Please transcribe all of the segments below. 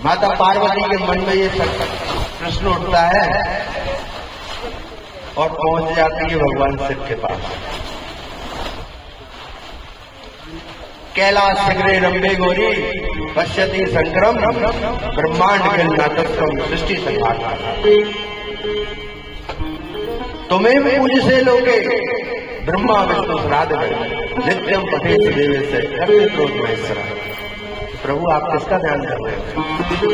माता पार्वती के मन में ये प्रश्न उठता है और पहुंच जाती है भगवान शिव के पास। कैलाश शिखरे रंबे गौरी पश्यति संक्रम ब्रह्मांड के नाटकम सृष्टि संहार। तुम्हें पूज से लोगे ब्रह्मा विष्णु श्राद्ध नित्यम पठेश देवे से क्रोध महेश्वरा। प्रभु आप किसका ध्यान कर रहे हैं?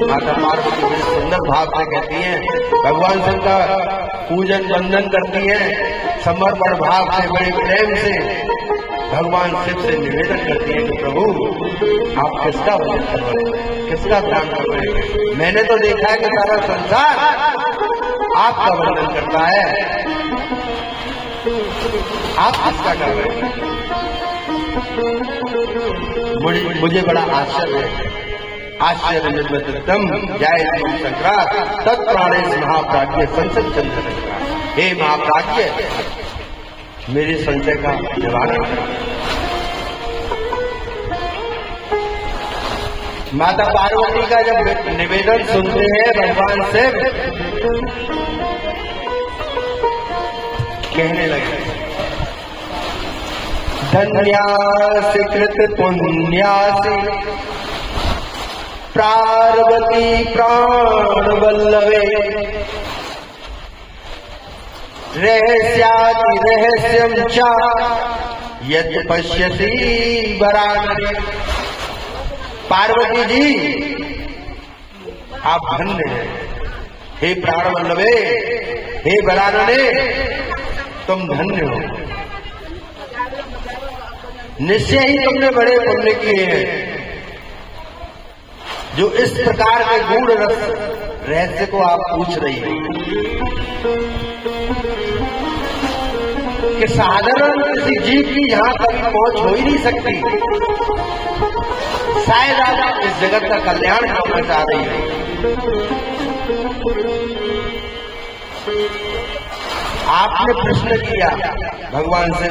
माता पार्वती बड़े सुंदर भाव से कहती हैं, भगवान शिव का पूजन वंदन करती हैं, समर्पण भाव से बड़े प्रेम से भगवान शिव से निवेदन करती है कि प्रभु आप किसका वंदन कर रहे हैं, किसका ध्यान कर रहे हैं? मैंने तो देखा है कि सारा संसार आपका वंदन करता है, आप किसका कर रहे हैं? मुझे बड़ा आश्चर्य है, आश्चर्य निर्वृतम जय संक्रांत तत्प्राणे महाप्राज्य संसद चंद्र। हे महाप्राज्य, मेरे संशय का निवारण करें। माता पार्वती का जब निवेदन सुनते हैं भगवान शिव, कहने लगे, धन्यासि कृत पुण्यासि पार्वती प्राण वल्लभे रहस्याति रहस्यं च यत् पश्यसि वरानने। पार्वती जी आप धन्य हैं, हे प्राण वल्लभे, हे वरानने, तुम धन्य हो। निश्चय ही तुमने बड़े पुण्य किए हैं जो इस प्रकार के गूढ़ रहस्य को आप पूछ रही हैं कि साधारण किसी जीव की यहां कभी पहुंच हो ही नहीं सकती। शायद आप इस जगत का कल्याण करना चाह रही है। आपने प्रश्न किया भगवान से,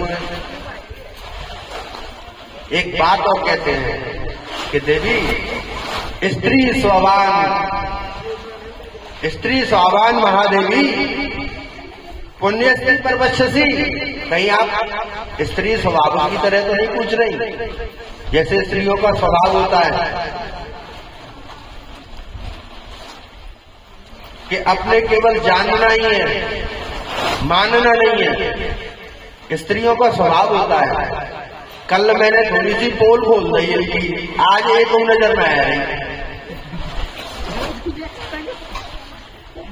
एक बात और कहते हैं कि देवी स्त्री स्वावान महादेवी पुण्य स्त्री पर बच्चसी। कहीं आप स्त्री स्वभाव की तरह तो नहीं पूछ रही, जैसे स्त्रियों का स्वभाव होता है कि अपने केवल जानना ही है, मानना नहीं है। स्त्रियों का स्वभाव होता है। कल मैंने थोड़ी सी पोल खोल दी थी, आज एक नजर में आया रही,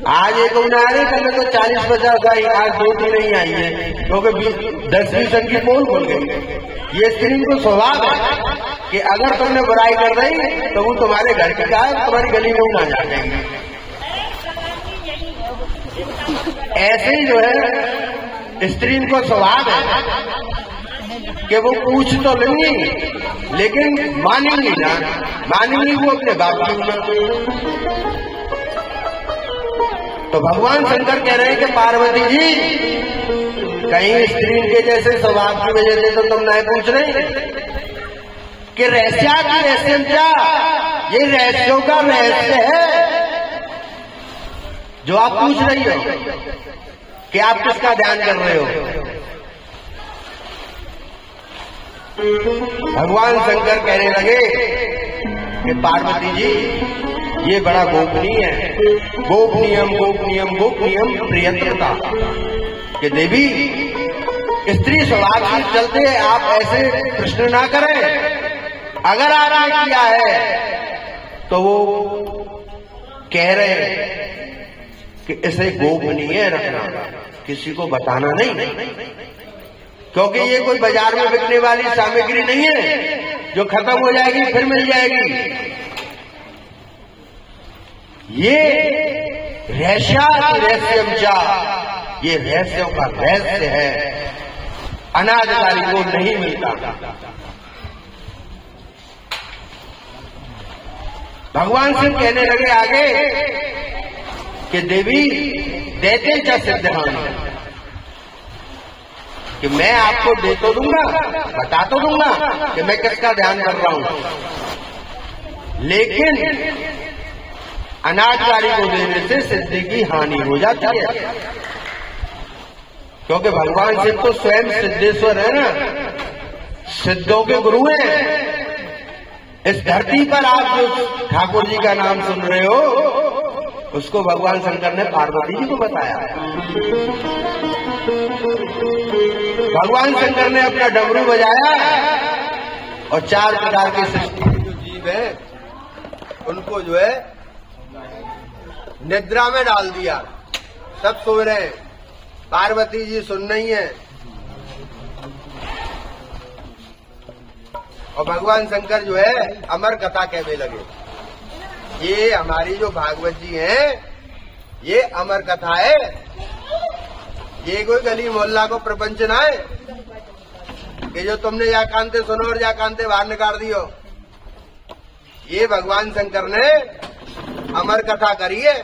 आज एक ना आ रही, कल तो 40-50 आई, आज 2-3 नहीं आई है, क्योंकि 10-20 की पोल खोल गई। ये स्त्री को स्वभाव है कि अगर तुमने बुराई कर रही तो वो तुम्हारे घर की गाय तुम्हारी गली में ना जा जाएंगे। ऐसे ही जो है स्त्री को स्वभाव है कि वो पूछ तो लेंगी लेकिन मानेंगी ना, मानेंगी वो अपने बाप की ना। तो भगवान शंकर कह रहे हैं कि पार्वती जी कहीं स्त्री के जैसे स्वभाव की वजह से तो तुम नहीं पूछ रहे कि रहस्या की रहस्य क्या, ये रहस्यों का रहस्य है जो आप पूछ रही हो कि आप किसका ध्यान कर रहे हो। भगवान शंकर कहने लगे कि पार्वती जी ये बड़ा गोपनीय है, गोपनीयम गोपनीयम गोपनीयम प्रियंत्रता कि देवी स्त्री स्वभाव से चलते आप ऐसे प्रश्न ना करें। अगर आपने किया है तो वो कह रहे हैं कि इसे गोपनीय रखना, किसी को बताना नहीं, क्योंकि ये कोई बाजार में बिकने वाली सामग्री नहीं है जो खत्म हो जाएगी फिर मिल जाएगी। ये रहस्यम चा, ये रहस्यों का रहस्य है, अनादिकाली को नहीं मिलता। भगवान शिव कहने लगे आगे कि देवी देते क्या सिद्धांत कि मैं आपको दे तो दूंगा, बता तो दूंगा कि मैं किसका ध्यान कर रहा हूं, लेकिन अनाजकारी को देने से सिद्धि की हानि हो जाती है, क्योंकि भगवान शिव तो स्वयं सिद्धेश्वर है ना, सिद्धों के गुरु हैं। इस धरती पर आप जो ठाकुर जी का नाम सुन रहे हो, उसको भगवान शंकर ने पार्वती जी को बताया। भगवान शंकर ने अपना डमरू बजाया और 4 प्रकार के सृष्टि के जो जीव हैं उनको जो है निद्रा में डाल दिया। सब सो रहे हैं, पार्वती जी सुन रही हैं और भगवान शंकर जो है अमर कथा कहने लगे। ये हमारी जो भागवत जी हैं, ये अमर कथा है, ये कोई गली मोहल्ला को प्रपंच ना है कि जो तुमने या कांते सुनो और या कांते बाहर निकाल दियो। ये भगवान शंकर ने अमर कथा करी है,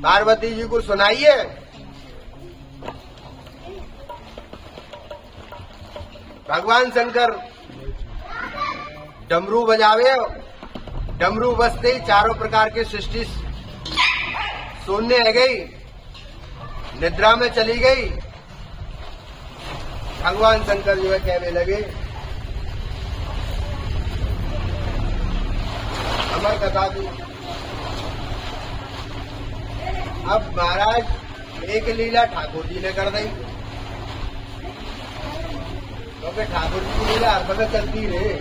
पार्वती जी को सुनाई है। भगवान शंकर डमरू बजावे, डमरू बजते ही 4 प्रकार की सृष्टि शून्य है गई, निद्रा में चली गई। भगवान शंकर जो है कहने लगे अमर कथा की। अब महाराज एक लीला ठाकुर जी ने कर दी, क्योंकि ठाकुर जी की लीला हर समय चलती रहे,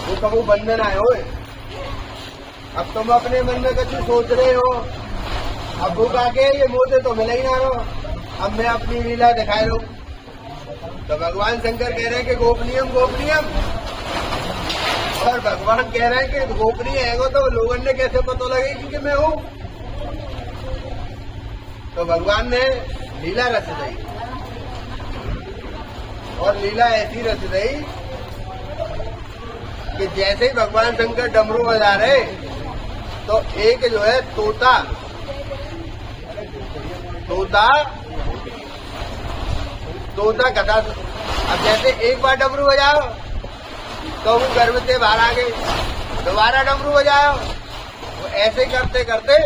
वो कबू बंधन आए हो। अब तुम अपने मन में कुछ सोच रहे हो, अब वो आके ये मोते तो मिला ही ना रहो, अब मैं अपनी लीला दिखाए लू। तो भगवान शंकर कह रहे हैं कि गोपनीयम गोपनीयम, और भगवान कह रहे हैं कि गोपनीय है तो लोगों ने कैसे पता लगेगी कि मैं हूं। तो भगवान ने लीला रच दी, और लीला ऐसी रच दी कि जैसे ही भगवान शंकर डमरू बजा रहे तो एक जो है तोता कथा। अब जैसे एक बार डमरू बजाओ तो वो गर्भ से बाहर आ गई, दोबारा डमरू बजाओ, वो ऐसे करते करते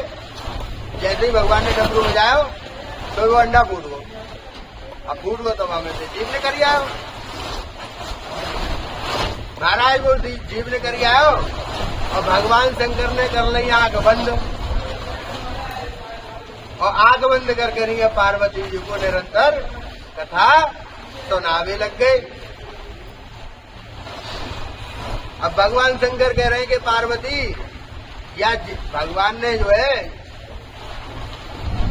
जैसे ही भगवान ने डमरू बजाओ तो वो अंडा फूट गो। अब फूट गो तो हमें से जीव ने कर आओ, महाराज वो जीव ने कर आओ, और भगवान शंकर ने कर ली आंख बंद, और आंख बंद करके रही पार्वती जी को निरंतर कथा सुनावे लग गए। अब भगवान शंकर कह रहे हैं कि पार्वती या भगवान ने जो है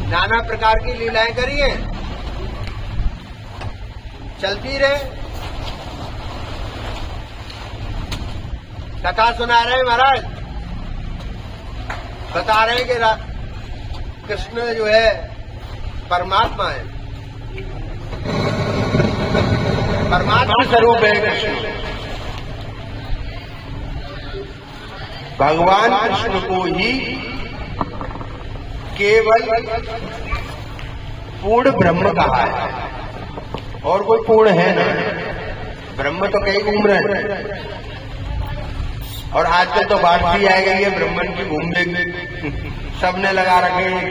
नाना प्रकार की लीलाएं करी हैं, चलती रहे, कथा सुना रहे हैं महाराज, बता रहे हैं कि कृष्ण जो है परमात्मा है, परमात्मा स्वरूप है कृष्ण। भगवान कृष्ण को ही केवल पूर्ण ब्रह्म कहा है, और कोई पूर्ण है ना। ब्रह्म तो कई घूम रहे हैं, और आजकल तो बात भी आ गई है ब्राह्मण की घूमने, सबने लगा रखे हैं,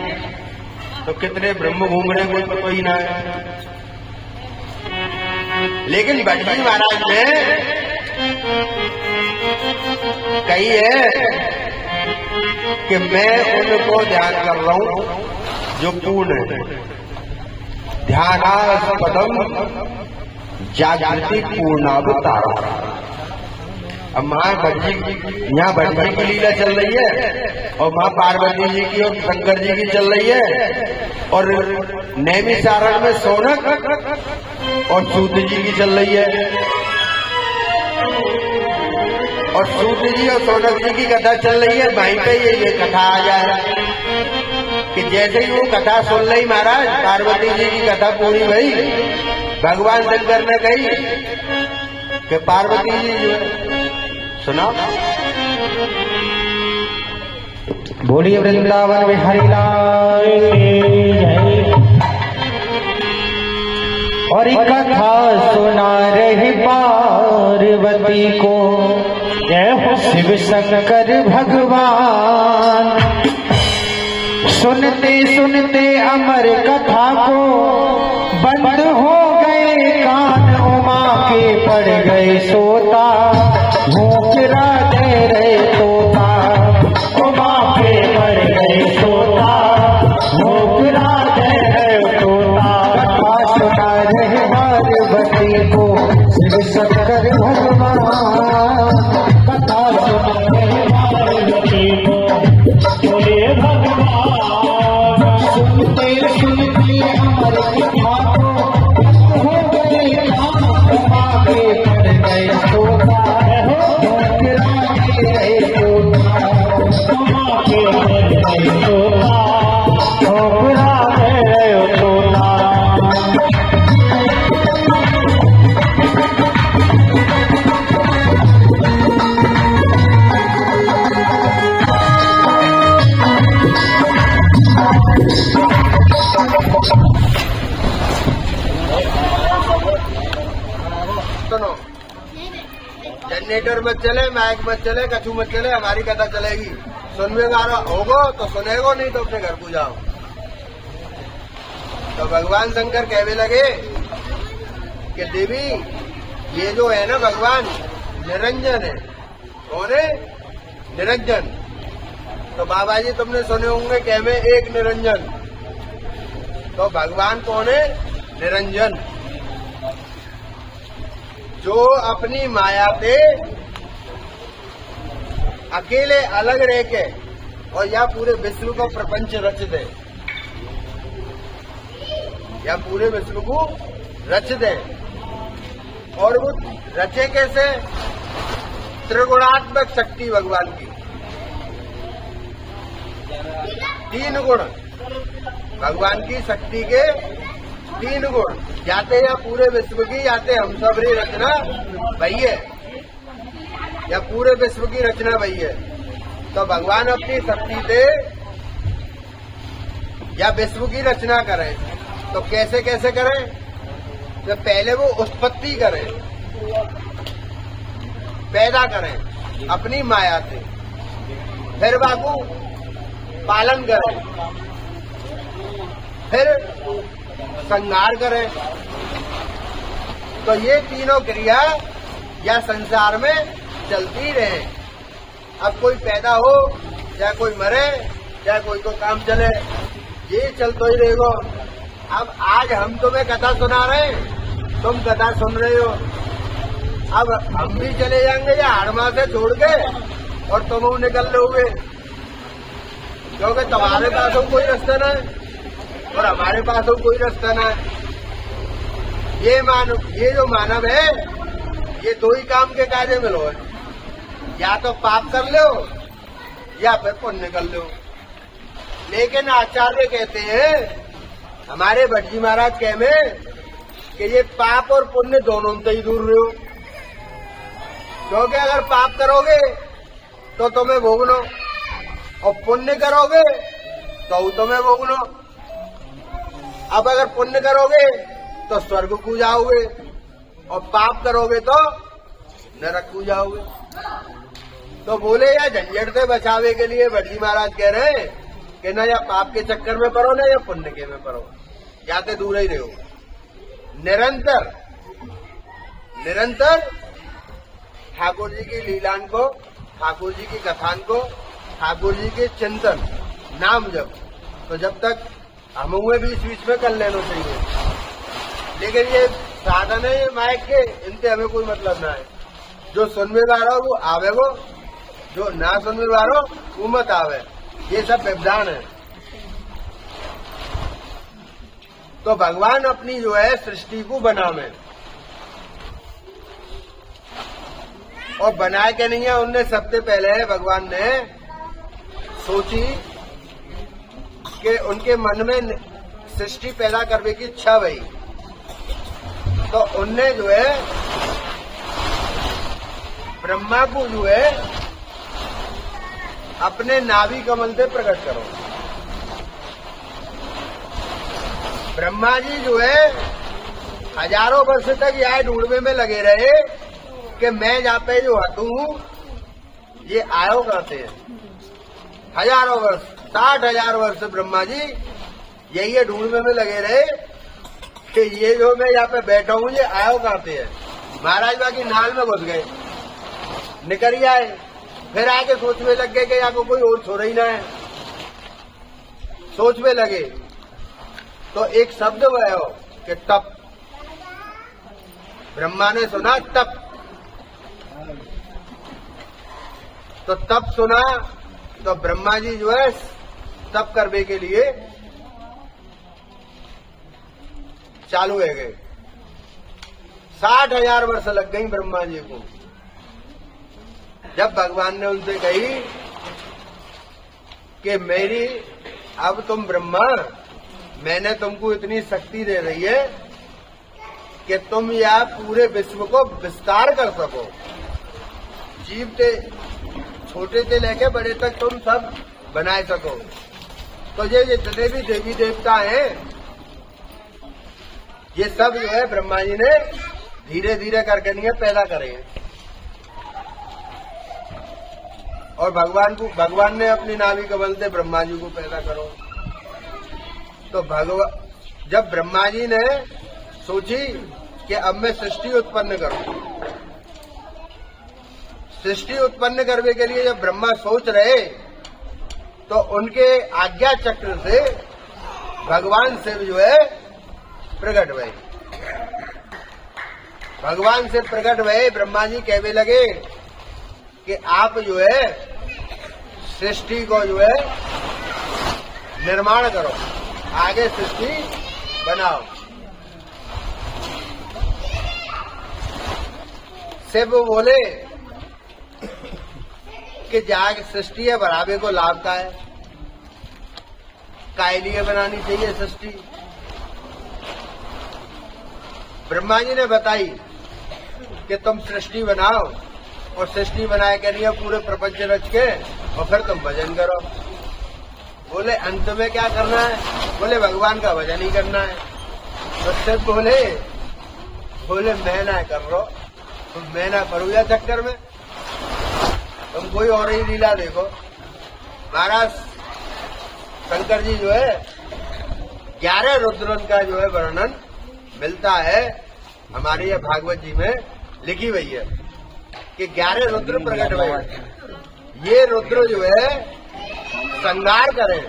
तो कितने ब्रह्म घूम रहे कोई पता ही ना है। लेकिन बटजी महाराज ने कही है कि मैं उनको ध्यान कर रहा हूं जो पूर्ण है। ध्यानास्पदम जागृति पूर्णावतारा। अब माँ बटजी, यहाँ बटजी की लीला चल रही है, और माँ पार्वती जी की और शंकर जी की चल रही है, और नैमिषारण्य में सौनक और सूत जी की चल रही है। और सूत जी और सौनक जी की कथा चल रही है, वहीं पे ये कथा आ जाए कि जैसे ही वो कथा सुन रही महाराज, पार्वती जी की कथा पूरी भई, भगवान शंकर ने कही कि पार्वती जी जो सुना, बोलिए वृंदावन बिहारी लाल की जय। और कथा सुना रही पार्वती को जय हो शिव शंकर भगवान। सुनते सुनते अमर कथा को बंद हो गए कान, उमा के पड़ गए सोता, भूख दे रहे तोता, उमा के पड़ गए सोता, भूख दे रहे तोता। कथा सुना रहे पार्वती को शिव शंकर भगवान, कथा सुना रहे पार्वती को बोले भगवान। सुनते सुनते अमर कथा को हो गए कान, उमा के पड़ गए सोता, भूख दे रहे तोता, उमा के पड़ गए सोता, भूख दे रहे तोता। सुनो, जनरेटर मत चले, माइक मत चले, कछु मत चले, हमारी कथा चलेगी। सुनने वाला होगो तो सुनेगो, नहीं तो अपने घर को जाओ। तो भगवान शंकर कहने लगे कि देवी ये जो है ना भगवान निरंजन है। कौन है? निरंजन। तो बाबा जी तुमने सुने होंगे कह में एक निरंजन। तो भगवान कौन है? निरंजन, जो अपनी माया पे अकेले अलग रह के और या पूरे विश्व को प्रपंच रच दे, या पूरे विश्व को रच दे। और वो रचे कैसे? त्रिगुणात्मक शक्ति भगवान की, 3 गुण भगवान की शक्ति के 3 गुण, जाते या पूरे विश्व की, जाते हम सबरी रचना वही है, या पूरे विश्व की रचना वही है। तो भगवान अपनी शक्ति से या विश्व की रचना करें, तो कैसे कैसे करें? तो पहले वो उत्पत्ति करें, पैदा करें अपनी माया से, फिर बाबू पालन करें, फिर संहार करें। तो ये तीनों क्रिया या संसार में चलती रहे। अब कोई पैदा हो, चाहे कोई मरे, चाहे कोई को काम चले, ये चलता ही रहेगा। अब आज हम तुम्हें कथा सुना रहे हैं, तुम कथा सुन रहे हो, अब हम भी चले जाएंगे या हड़मा से छोड़ के, और तुम निकल लोगे, क्योंकि तुम्हारे पास हो कोई रास्ता ना है और हमारे पास हो कोई रास्ता ना है। ये जो मानव है, ये 2 ही काम के कार्य में लो है, या तो पाप कर लो या फिर पुण्य कर लो। लेकिन आचार्य कहते हैं, हमारे भटजी महाराज कह में, कि ये पाप और पुण्य दोनों से ही दूर रहो। क्योंकि अगर पाप करोगे तो तुम्हें भोगनो, और पुण्य करोगे तो तुम्हें भोगनो। अब अगर पुण्य करोगे तो स्वर्ग को जाओगे, और पाप करोगे तो नरक को जाओगे। तो बोले या झंझट से बचावे के लिए भटजी महाराज कह रहे हैं कि न या पाप के चक्कर में पड़ो, न या पुण्य के में पड़ो, जाते दूर ही रहो। निरंतर निरंतर ठाकुर जी की लीलान को, ठाकुर जी की कथान को, ठाकुर जी के चिंतन नाम जप, तो जब तक हम हुए भी बीच में कर लेना चाहिए। लेकिन ये साधन है माइक के, इनसे हमें कोई मतलब ना है। जो सुनने वाला वो आवे, वो जो ना सुनने वाला वो मत आवे, ये सब व्यवधान है। तो भगवान अपनी जो है सृष्टि को बनावे, और बनाए के नहीं है, उनने सबसे पहले भगवान ने सोची कि उनके मन में सृष्टि पैदा करने की इच्छा हुई। तो उनने जो है ब्रह्मा को जो है अपने नाभि कमल से प्रकट करो। ब्रह्मा जी जो है हजारों वर्ष तक यह ढूंढने में लगे रहे कि मैं जहाँ पे जो हटू हूँ ये आयो करते हैं हजारों वर्ष, 60,000 वर्ष ब्रह्मा जी यही ढूंढने में लगे रहे कि ये जो मैं यहाँ पे बैठा हूँ ये आयो करते हैं। महाराज बाकी नाल में घुस गए, निकल ही आए, फिर आके सोचने लग गए कि यहाँ को कोई और छोड़ ही ना है। सोच में लगे तो एक शब्द वह हो कि तप। ब्रह्मा ने सुना तप, तो तप सुना तो ब्रह्मा जी जो है तप करने के लिए चालू है गए। 60,000 वर्ष लग गई ब्रह्मा जी को। जब भगवान ने उनसे कही कि मेरी अब तुम ब्रह्मा, मैंने तुमको इतनी शक्ति दे रही है कि तुम यह पूरे विश्व को विस्तार कर सको, जीव से छोटे से लेके बड़े तक तुम सब बनाए सको। तो ये जितने भी देवी देवता हैं ये सब जो है ब्रह्मा जी ने धीरे धीरे करके नहीं पैदा करे हैं। और भगवान ने अपनी नाभि कमल से ब्रह्मा जी को पैदा करो। तो जब ब्रह्मा जी ने सोची कि अब मैं सृष्टि उत्पन्न करूं, सृष्टि उत्पन्न करने के लिए जब ब्रह्मा सोच रहे तो उनके आज्ञा चक्र से भगवान शिव जो है प्रकट हुए। भगवान से प्रकट हुए, ब्रह्मा जी कहने लगे कि आप जो है सृष्टि को जो है निर्माण करो, आगे सृष्टि बनाओ। शिव बोले कि जाग सृष्टि है बढ़ावे को लाभ का है, काय लिए बनानी चाहिए सृष्टि। ब्रह्मा जी ने बताई कि तुम सृष्टि बनाओ और सृष्टि बनाए के लिए पूरे प्रपंच रच के और फिर तुम भजन करो। बोले अंत में क्या करना है? बोले भगवान का भजन ही करना है। तो शिव बोले मैं ना कर रो, तुम मैं ना करूँ या चक्कर में, तुम कोई और ही लीला देखो। महाराज शंकर जी जो है 11 रुद्रन का जो है वर्णन मिलता है हमारे ये भागवत जी में लिखी हुई है कि 11 रुद्र प्रकट हुए। ये रुद्र जो है संगार करें।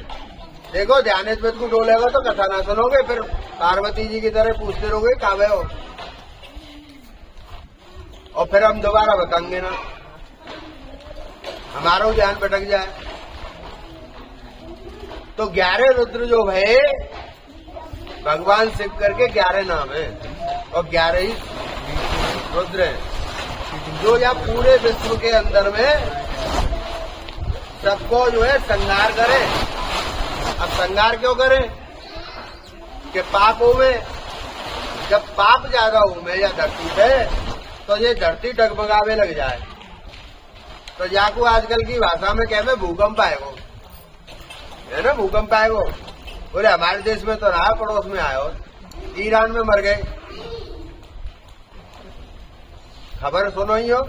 देखो ध्यानेश्वर को डोलेगा तो कथा ना सुनोगे, फिर पार्वती जी की तरह पूछते रहोगे कावे हो, और फिर हम दोबारा बताएंगे ना, हमारा ध्यान भटक जाए। तो 11 रुद्र जो है भगवान शिव करके 11 नाम है और 11 ही रुद्र हैं जो या पूरे विश्व के अंदर में सबको जो है संगार करें। अब संगार क्यों करें? कि पापों में जब पाप ज्यादा उमे या धरती पे तो ये धरती डगमगावे लग जाए। तो जाको आजकल की भाषा में कहते भूकंप आएगो, है ना, भूकंप आएगो। बोले हमारे देश में तो रहा, पड़ोस में आयो, ईरान में मर गए, खबर सुनो ही हो।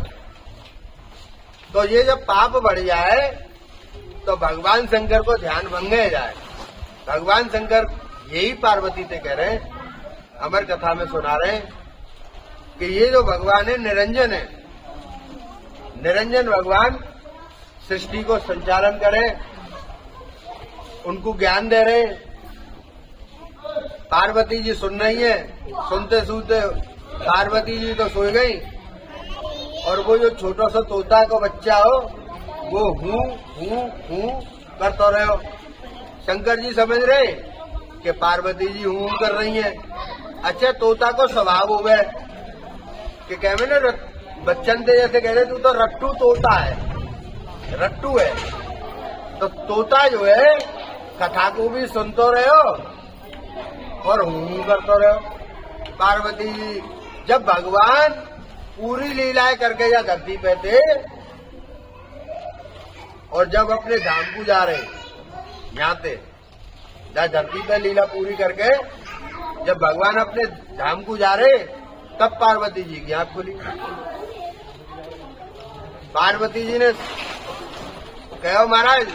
तो ये जब पाप बढ़ जाए तो भगवान शंकर को ध्यान भंग जाए। भगवान शंकर यही पार्वती से कह रहे हैं, अमर कथा में सुना रहे हैं कि ये जो भगवान है निरंजन है, निरंजन भगवान सृष्टि को संचालन करे, उनको ज्ञान दे रहे। पार्वती जी सुन रही है, सुनते सुनते पार्वती जी तो सो गई और वो जो छोटा सा तोता का बच्चा हो वो हूँ हूँ हूँ करता रहे हो। शंकर जी समझ रहे कि पार्वती जी हूँ कर रही हैं। अच्छा तोता को स्वभाव हो गए कि कहवे ना बच्चन थे जैसे कह रहे तू तो रट्टू तोता है, रट्टू है। तो तोता जो है कथा को भी सुनते रहे हो और हूँ करते रहे हो। पार्वती जी जब भगवान पूरी लीलाएं करके या धरती पे थे और जब अपने धाम को जा रहे यहाँ थे, जब धरती पे लीला पूरी करके जब भगवान अपने धाम को जा रहे तब पार्वती जी की आंख खुली। पार्वती जी ने कहो महाराज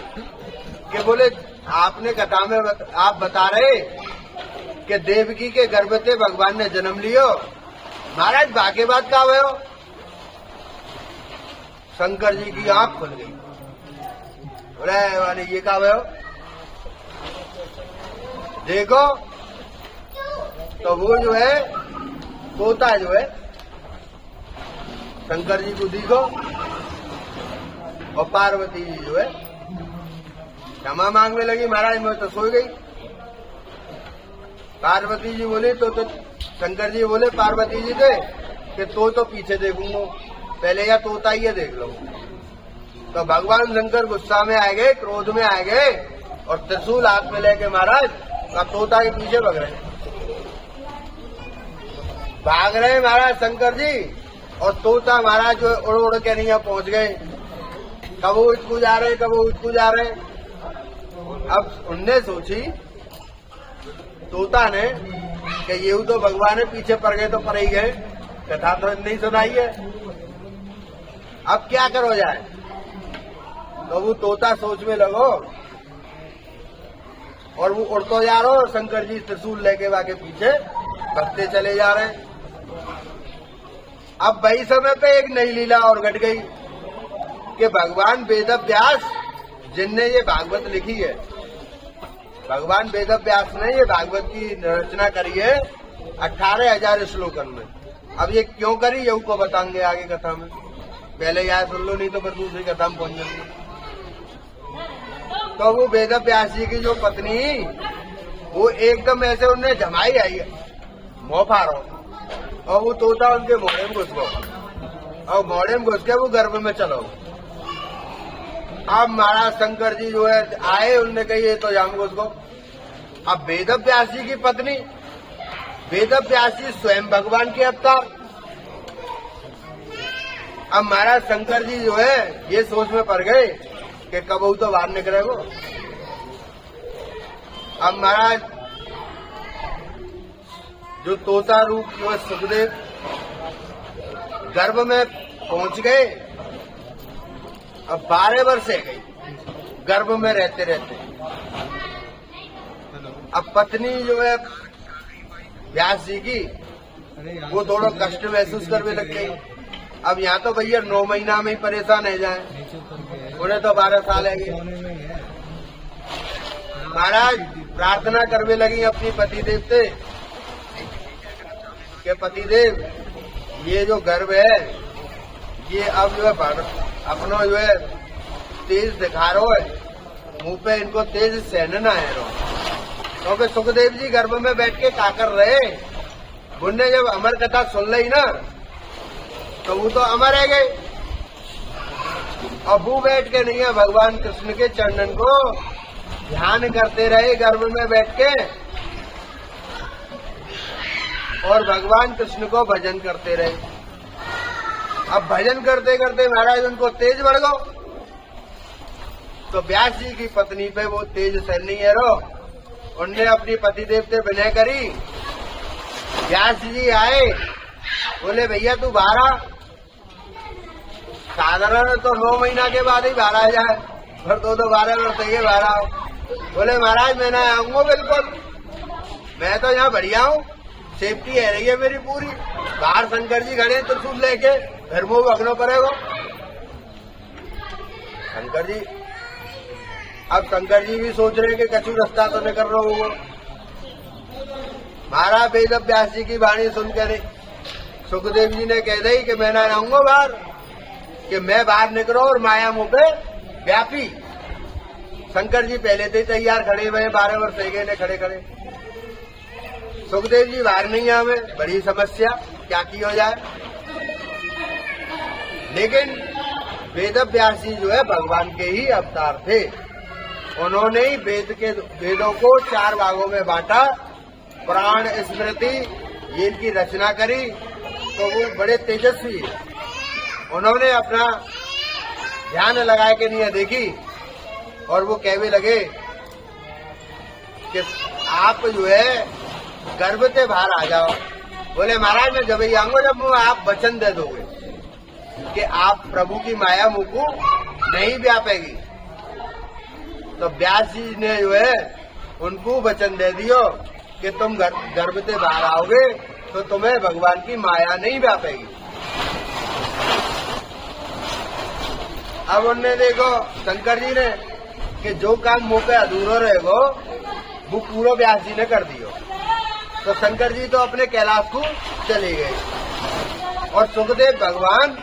कि बोले आपने कथा में आप बता रहे कि देवकी के गर्भ से भगवान ने जन्म लियो। महाराज बाकी बात का हुए हो? शंकर जी की आंख खुल गई। बोले वाले ये का हुए हो? देखो तो वो जो है तोता जो है शंकर जी को देखो और पार्वती जी जो है क्षमा मांगने लगी। महाराज मैं तो सो गई। पार्वती जी बोले तो शंकर जी बोले पार्वती जी से कि तो पीछे देखूंगा, पहले या तोता ही देख लो। तो भगवान शंकर गुस्सा में आ गए, क्रोध में आ गए और त्रिशूल हाथ में लेके महाराज अब तोता के पीछे भाग रहे महाराज शंकर जी। और तोता महाराज जो उड़ उड़ के नहीं पहुंच गए, कबो इसको जा रहे कबो इसको जा रहे। अब उनने सोची तोता ने कि ये तो भगवान पीछे पड़ गए तो पड़ ही गए, कथा तो नहीं सुनाई है, अब क्या करो जाए। तो वो तोता सोच में लगो और वो उड़तो जा रहा हो, शंकर जी त्रिशूल लेके वाके पीछे भगते चले जा रहे हैं। अब वही समय पे एक नई लीला और घट गई कि भगवान वेद व्यास जिनने ये भागवत लिखी है, भगवान वेद व्यास ने ये भागवत की रचना करी है 18,000 श्लोकन में। अब ये क्यों करी ये को बताएंगे आगे कथा में, पहले याद सुन लो नहीं तो फिर दूसरी कथा में पहुंच जाएंगे। तो वो वेद व्यास जी की जो पत्नी वो एकदम ऐसे उन्हें जमाई आई है मोफारो, और वो तोता उनके मोड़े में घुस गो और मोड़े में घुस के वो गर्भ में चलो। अब महाराज शंकर जी जो है आए, उनने कही ये तो जाम घुस गो। अब वेद व्यास जी की पत्नी, वेद व्यास जी स्वयं भगवान के अवतार। अब महाराज शंकर जी जो है ये सोच में पड़ गए कि कब वो तो बाहर निकले वो। अब महाराज जो तोता रूप जो है सुखदेव गर्भ में पहुंच गए। अब 12 वर्ष है गई गर्भ में रहते रहते। अब पत्नी जो है व्यास जी की वो थोड़ा कष्ट महसूस करने लग गई। अब यहाँ तो भैया 9 महीना में ही परेशान है जाए, उन्हें तो 12 साल है गए। महाराज प्रार्थना करने लगी अपनी पतिदेव से कि पतिदेव ये जो गर्भ है ये अब जो है अपना जो है तेज दिखा रहा है, मुंह पे इनको तेज सहन ना है क्योंकि सुखदेव जी गर्भ में बैठ के क्या कर रहे, उनने जब अमर कथा सुन ली ना तो वो तो अमर रह गए। अब वो बैठ के नहीं है भगवान कृष्ण के चरणन को ध्यान करते रहे गर्भ में बैठ के और भगवान कृष्ण को भजन करते रहे। अब भजन करते करते महाराज उनको तेज बढ़ गो। तो व्यास जी की पत्नी पे वो तेज सहन नहीं है रो, उनने अपनी पतिदेव से विनय करी। व्यास जी आए, बोले भैया तू बाहर आ। साधारण तो 9 महीना के बाद ही बाहर आ जाए, फिर तो 12 वर्ष ये बाहर आओ। बोले महाराज मैं ना आऊंगा, बिल्कुल मैं तो यहाँ बढ़िया हूँ, सेफ्टी है रही है मेरी पूरी। बाहर शंकर जी खड़े त्रिशूल लेके, फिर वो भगनो पड़ेगा शंकर जी। अब शंकर जी भी सोच रहे कि कछु रास्ता तो नहीं कर रहा होगा। महाराज वेद व्यास जी की वाणी सुनकर सुखदेव जी ने कह दी कि मैं ना आऊंगा बाहर, कि मैं बाहर निकलो और माया मुंह पे व्यापी। शंकर जी पहले से तैयार खड़े हुए, 12 वर्ष हो गए खड़े खड़े। सुखदेव जी बाहर नहीं आवे, बड़ी समस्या, क्या की हो जाए। लेकिन वेद व्यास जी जो है भगवान के ही अवतार थे। उन्होंने ही वेदों को 4 भागों में बांटा, पुराण स्मृति ये इनकी रचना करी। तो वो बड़े तेजस्वी, उन्होंने अपना ध्यान लगा के नहीं देखी और वो कहने लगे कि आप जो है गर्भ से बाहर आ जाओ। बोले महाराज मैं जब ही आऊंगा जब आप वचन दे दोगे कि आप प्रभु की माया मुझको नहीं व्यापेगी। तो व्यास जी ने जो है उनको वचन दे दियो कि तुम गर्भ से बाहर आओगे तो तुम्हें भगवान की माया नहीं व्यापेगी। अब उनने देखो शंकर जी ने कि जो काम मुंह पे अधूरो रहेगो वो पूरा व्यास जी ने कर दियो। तो शंकर जी तो अपने कैलाश को चले गए और सुखदेव भगवान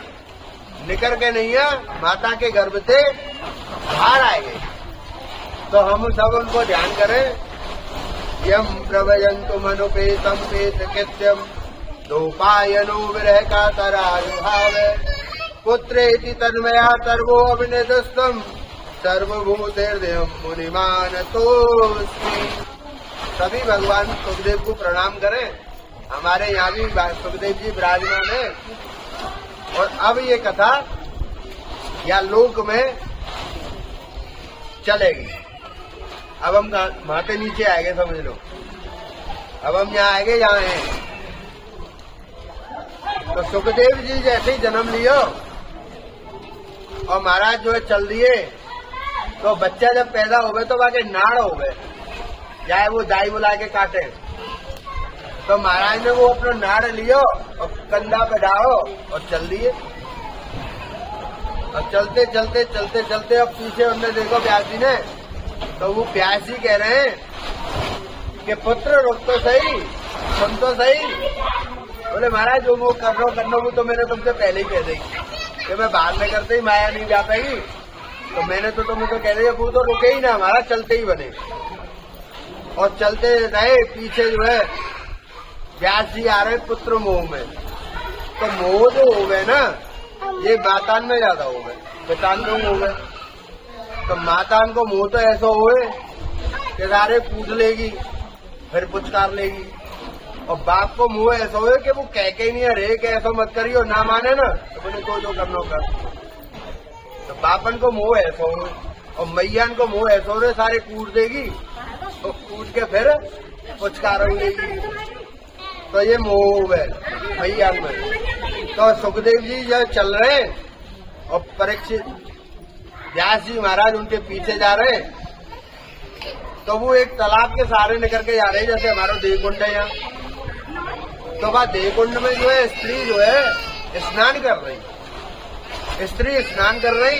निकल के नहीं है माता के गर्भ से बाहर आए गए। तो हम सब उनको ध्यान करें। यम प्रवयन्तु मनुपेतम पेत कृत्यम दोपायनो विरह का तराभाव पुत्रेति तन्मया सर्वो अभिनिदस्तम सर्वभूतेर्देहम मुनिमानतोऽस्मि। सभी भगवान सुखदेव को प्रणाम करें। हमारे यहाँ भी सुखदेव जी विराजमान है। और अब ये कथा या लोक में चलेगी। अब हम माते नीचे आएंगे, समझ लो। अब हम यहाँ आएंगे, यहाँ हैं। तो सुखदेव जी जैसे ही जन्म लियो और महाराज जो है चल दिए, तो बच्चा जब पैदा हो गए तो वहां के नाड़ हो गए, चाहे वो दाई बुला के काटे। तो महाराज ने वो अपना नाड़ लियो और कंधा पे डालो और चल दिए। और चलते चलते चलते चलते अब पीछे उनने देखो व्यास जी ने, तो वो व्यास जी कह रहे हैं कि पुत्र रुक तो सही, सुन तो सही। बोले महाराज जो वो करना वो तो मैंने तुमसे पहले ही कह दी कि मैं बाहर में करते ही माया नहीं जा पाएगी। तो मैंने तो तुम्हें तो कह दिया वो तो रुके ही ना, हमारा चलते ही बने। और चलते रहे, पीछे जो है व्यास जी आ रहे पुत्र मोह में। तो मोह जो हो गए ना, ये मातान में ज्यादा हो गए, पितान में हो गए। तो मातान को मोह तो ऐसा हुए कि सारे पूछ लेगी, फिर पुचकार लेगी। और बाप को मुंह ऐसा हुए कि वो कह के ही नहीं, अरे कि ऐसा मत करियो, ना माने ना तो बोले कोई जो करना कर। तो बापन को मुंह ऐसा हुए और मैयान को मुंह ऐसा हो रहे, सारे कूट देगी और कूट के फिर पुचकार लेगी। तो ये मोह है मैयान में। तो सुखदेव जी जब चल रहे और परीक्षित व्यास जी महाराज उनके पीछे जा रहे, तो वो एक तालाब के सहारे निकल के जा रहे, जैसे हमारा देवकुंड है यहाँ। तो वह देवकुंड में जो है स्त्री जो है स्नान कर रही, स्त्री स्नान कर रही।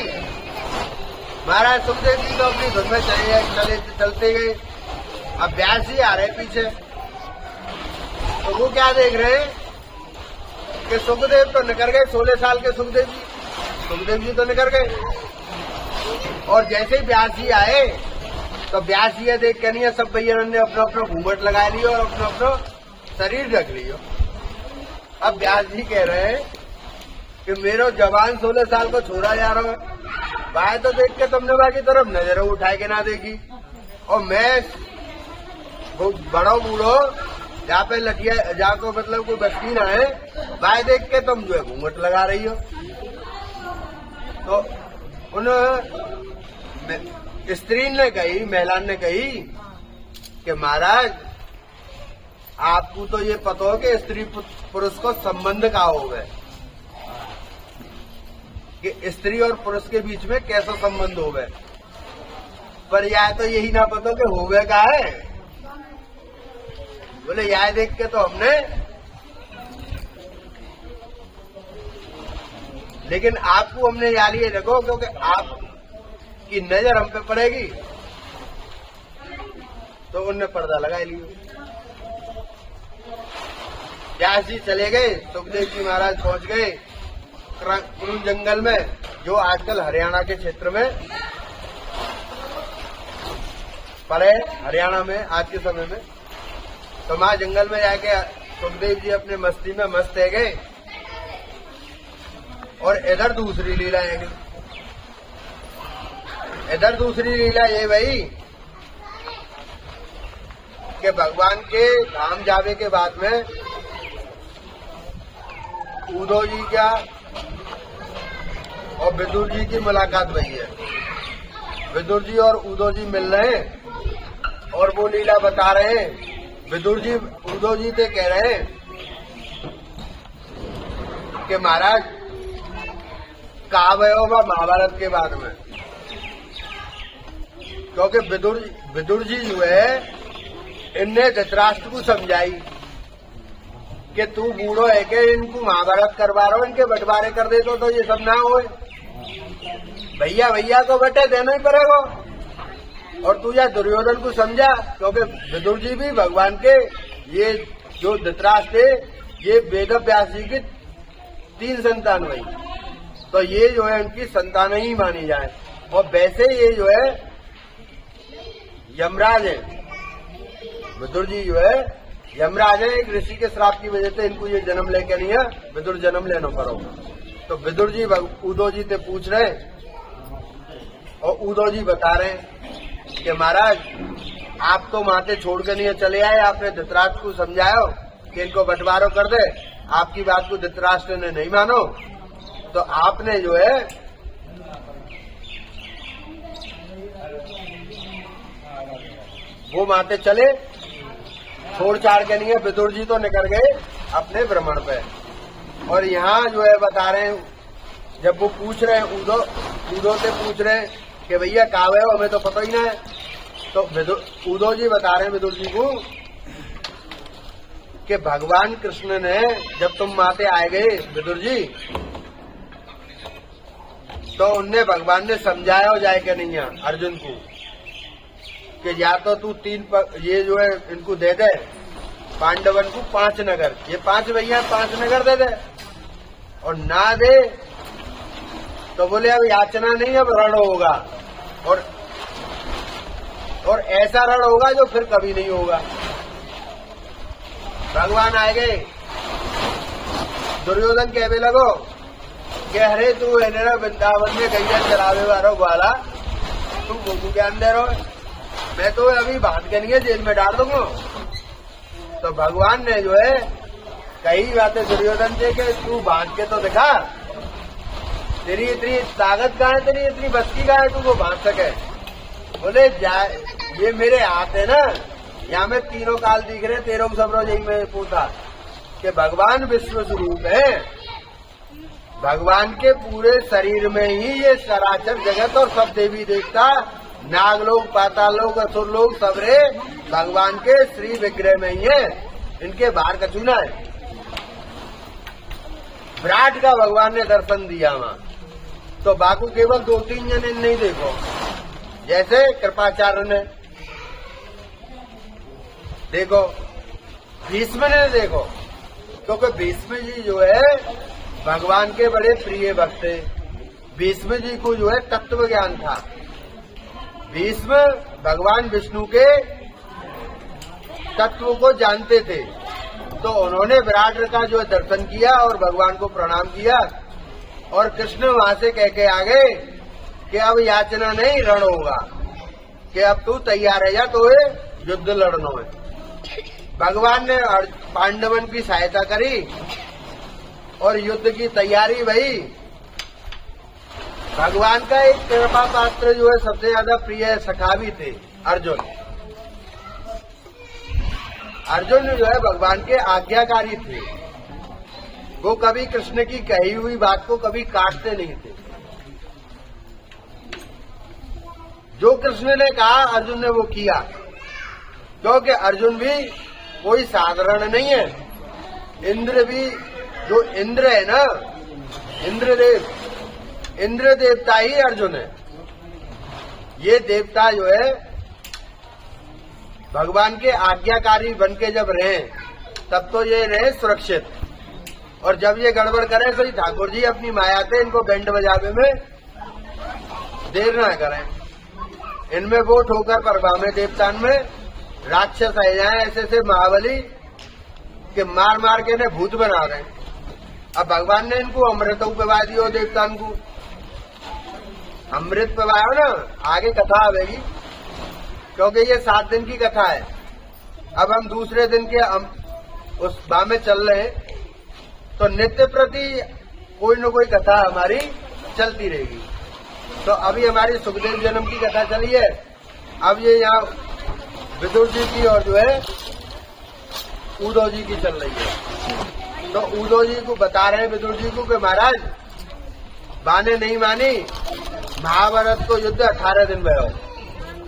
महाराज सुखदेव जी तो अपनी धुन में चलते गए। अब व्यास जी आ रहे पीछे, तो वो क्या देख रहे हैं कि सुखदेव तो निकल गए, 16 साल के सुखदेव जी तो निकल गए। और जैसे ही व्यास जी आए तो व्यास जी ये देख के नहीं है, सब भैया ने अपना अपना घूंघट लगा लिया और अपना अपना शरीर ढक लिया। अब व्यास जी कह रहे हैं कि मेरा जवान 16 साल को छोड़ा जा रहा है, बाहर तो देख के तुमने बाकी तरफ नजर उठाए के ना देखी, और मैं बड़ा बूढ़ो जहाँ पे लटिया जहाँ को मतलब कोई बस्ती ना है, बाहर देख के तुम जो है घूंघट लगा रही हो। तो उन स्त्री ने कही, महिला ने कही कि महाराज आपको तो ये पता हो कि स्त्री पुरुष को संबंध का हो गए, कि स्त्री और पुरुष के बीच में कैसा संबंध हो गए, पर यह तो यही ना पता कि हो गए का है। बोले यह देख के तो हमने, लेकिन आपको हमने याद ये रखो क्योंकि आपकी नजर हम पे पड़ेगी। तो उनने पर्दा लगा लिया। व्यास जी चले गए, सुखदेव जी महाराज पहुंच गए कुरुन जंगल में, जो आजकल हरियाणा के क्षेत्र में पड़े, हरियाणा में आज के समय में। तो वहां जंगल में जाके सुखदेव जी अपने मस्ती में मस्त है गए। और इधर दूसरी लीला है, इधर दूसरी लीला ये भाई कि भगवान के धाम जावे के बाद में उद्धव जी क्या और विदुर जी की मुलाकात हुई है। विदुर जी और उद्धव जी मिल रहे हैं और वो लीला बता रहे हैं। विदुर जी उद्धव जी से कह रहे हैं कि महाराज काव्य होगा महाभारत के बाद में, क्योंकि विदुर जी जो है इनने धृतराष्ट्र को समझाई कि तू बूढ़ो है के इनको महाभारत करवा रहा हो, इनके बंटवारे कर दे तो ये सब ना होए। भैया भैया को बेटे देना ही पड़ेगा। और तू या दुर्योधन को समझा, क्योंकि विदुर जी भी भगवान के ये जो धृतराष्ट्र है ये वेद व्यास जी की 3 संतान हुई, तो ये जो है उनकी संतान ही मानी जाए। और वैसे ये जो है यमराज है, विदुर जी जो है यमराज है। एक ऋषि के श्राप की वजह से इनको ये जन्म लेके नहीं है, विदुर जन्म लेना पड़ो। तो विदुर जी उदो जी से पूछ रहे और उदो जी बता रहे कि महाराज आप तो माते छोड़ के नहीं चले आए, आपने धृतराष्ट्र को समझाया कि इनको बंटवारा कर दे, आपकी बात को धृतराष्ट्र ने नहीं मानो, तो आपने जो है वो माते चले छोड़ छाड़ के नहीं है। विदुर जी तो निकल गए अपने भ्रमण पे। और यहाँ जो है बता रहे हैं, जब वो पूछ रहे हैं उदो से पूछ रहे हैं कि भैया कहाँ है, हमें तो पता ही ना है। तो उदो जी बता रहे हैं विदुर जी को कि भगवान कृष्ण ने जब तुम माते आए गए विदुर जी, तो उनने भगवान ने समझाया हो जाए कि नहीं है अर्जुन को कि या तो तू 3 ये जो है इनको दे दे पांडवन को 5 नगर, ये 5 भैया 5 नगर दे दे, और ना दे तो बोले अब याचना नहीं, अब रण होगा। और ऐसा रण होगा जो फिर कभी नहीं होगा। भगवान आए गए, दुर्योधन कहने लगो कि अरे तू है ना वृंदावन में गैया चरावे वाला तू गोकू के अंदर हो, मैं तो अभी बांध के नहीं जेल में डाल दूंगा। तो भगवान ने जो है कई बातें दुर्योधन से कि तू बांध के तो दिखा, तेरी इतनी ताकत कहाँ है, तेरी इतनी बस्ती कहाँ है तू वो बांध सके। बोले ये मेरे हाथ है ना, यहाँ में तीनों काल दिख रहे, 13 सब रोज यही में पूछा कि भगवान विश्व स्वरूप है, भगवान के पूरे शरीर में ही ये चराचर जगत और सब देवी देवता नागलोक पाताल लोक असुर लोग सबरे भगवान के श्री विग्रह में ही है, इनके बाहर का चुना है। विराट का भगवान ने दर्शन दिया वहां, तो बाकू केवल 2-3 जन नहीं देखो, जैसे कृपाचार्य ने देखो, भीष्म ने देखो, क्योंकि भीष्म जी जो है भगवान के बड़े प्रिय भक्त थे। भीष्म जी को जो है तत्व ज्ञान था। भीष्म भगवान विष्णु के तत्व को जानते थे, तो उन्होंने विराट का जो दर्शन किया और भगवान को प्रणाम किया। और कृष्ण वहां से कह के आ गए कि अब याचना नहीं, रण होगा, कि अब तू तैयार है या तो युद्ध लड़ना है। भगवान ने पांडवन की सहायता करी और युद्ध की तैयारी भई। भगवान का एक कृपा पात्र जो है सबसे ज्यादा प्रिय सखा भी थे अर्जुन। अर्जुन जो है भगवान के आज्ञाकारी थे, वो कभी कृष्ण की कही हुई बात को कभी काटते नहीं थे। जो कृष्ण ने कहा अर्जुन ने वो किया, क्योंकि अर्जुन भी कोई साधारण नहीं है। इंद्र भी, जो इंद्र है ना, इंद्रदेव, इंद्र देवता ही अर्जुन है। ये देवता जो है भगवान के आज्ञाकारी बन के जब रहे तब तो ये रहे सुरक्षित, और जब ये गड़बड़ करे तो ठाकुर जी अपनी माया से इनको बैंड बजावे में देर न करें। इनमें वो ठोकर परवामे देवतान में राक्षस आ जाए ऐसे से महाबली के मार मार के इन्हें भूत बना रहे। अब भगवान ने इनको अमृत पिवा दियो, देवतान को अमृत पिवायो ना। आगे कथा आवेगी, क्योंकि ये 7 दिन की कथा है। अब हम दूसरे दिन के उस बा में चल रहे हैं, तो नित्य प्रति कोई न कोई कथा हमारी चलती रहेगी। तो अभी हमारी सुखदेव जन्म की कथा चली है, अब ये यहाँ विदुर जी की और जो है उदो जी की चल रही है। तो उदो जी को बता रहे हैं विदुर जी को कि महाराज बाने नहीं मानी, महाभारत को युद्ध 18 दिन में हो,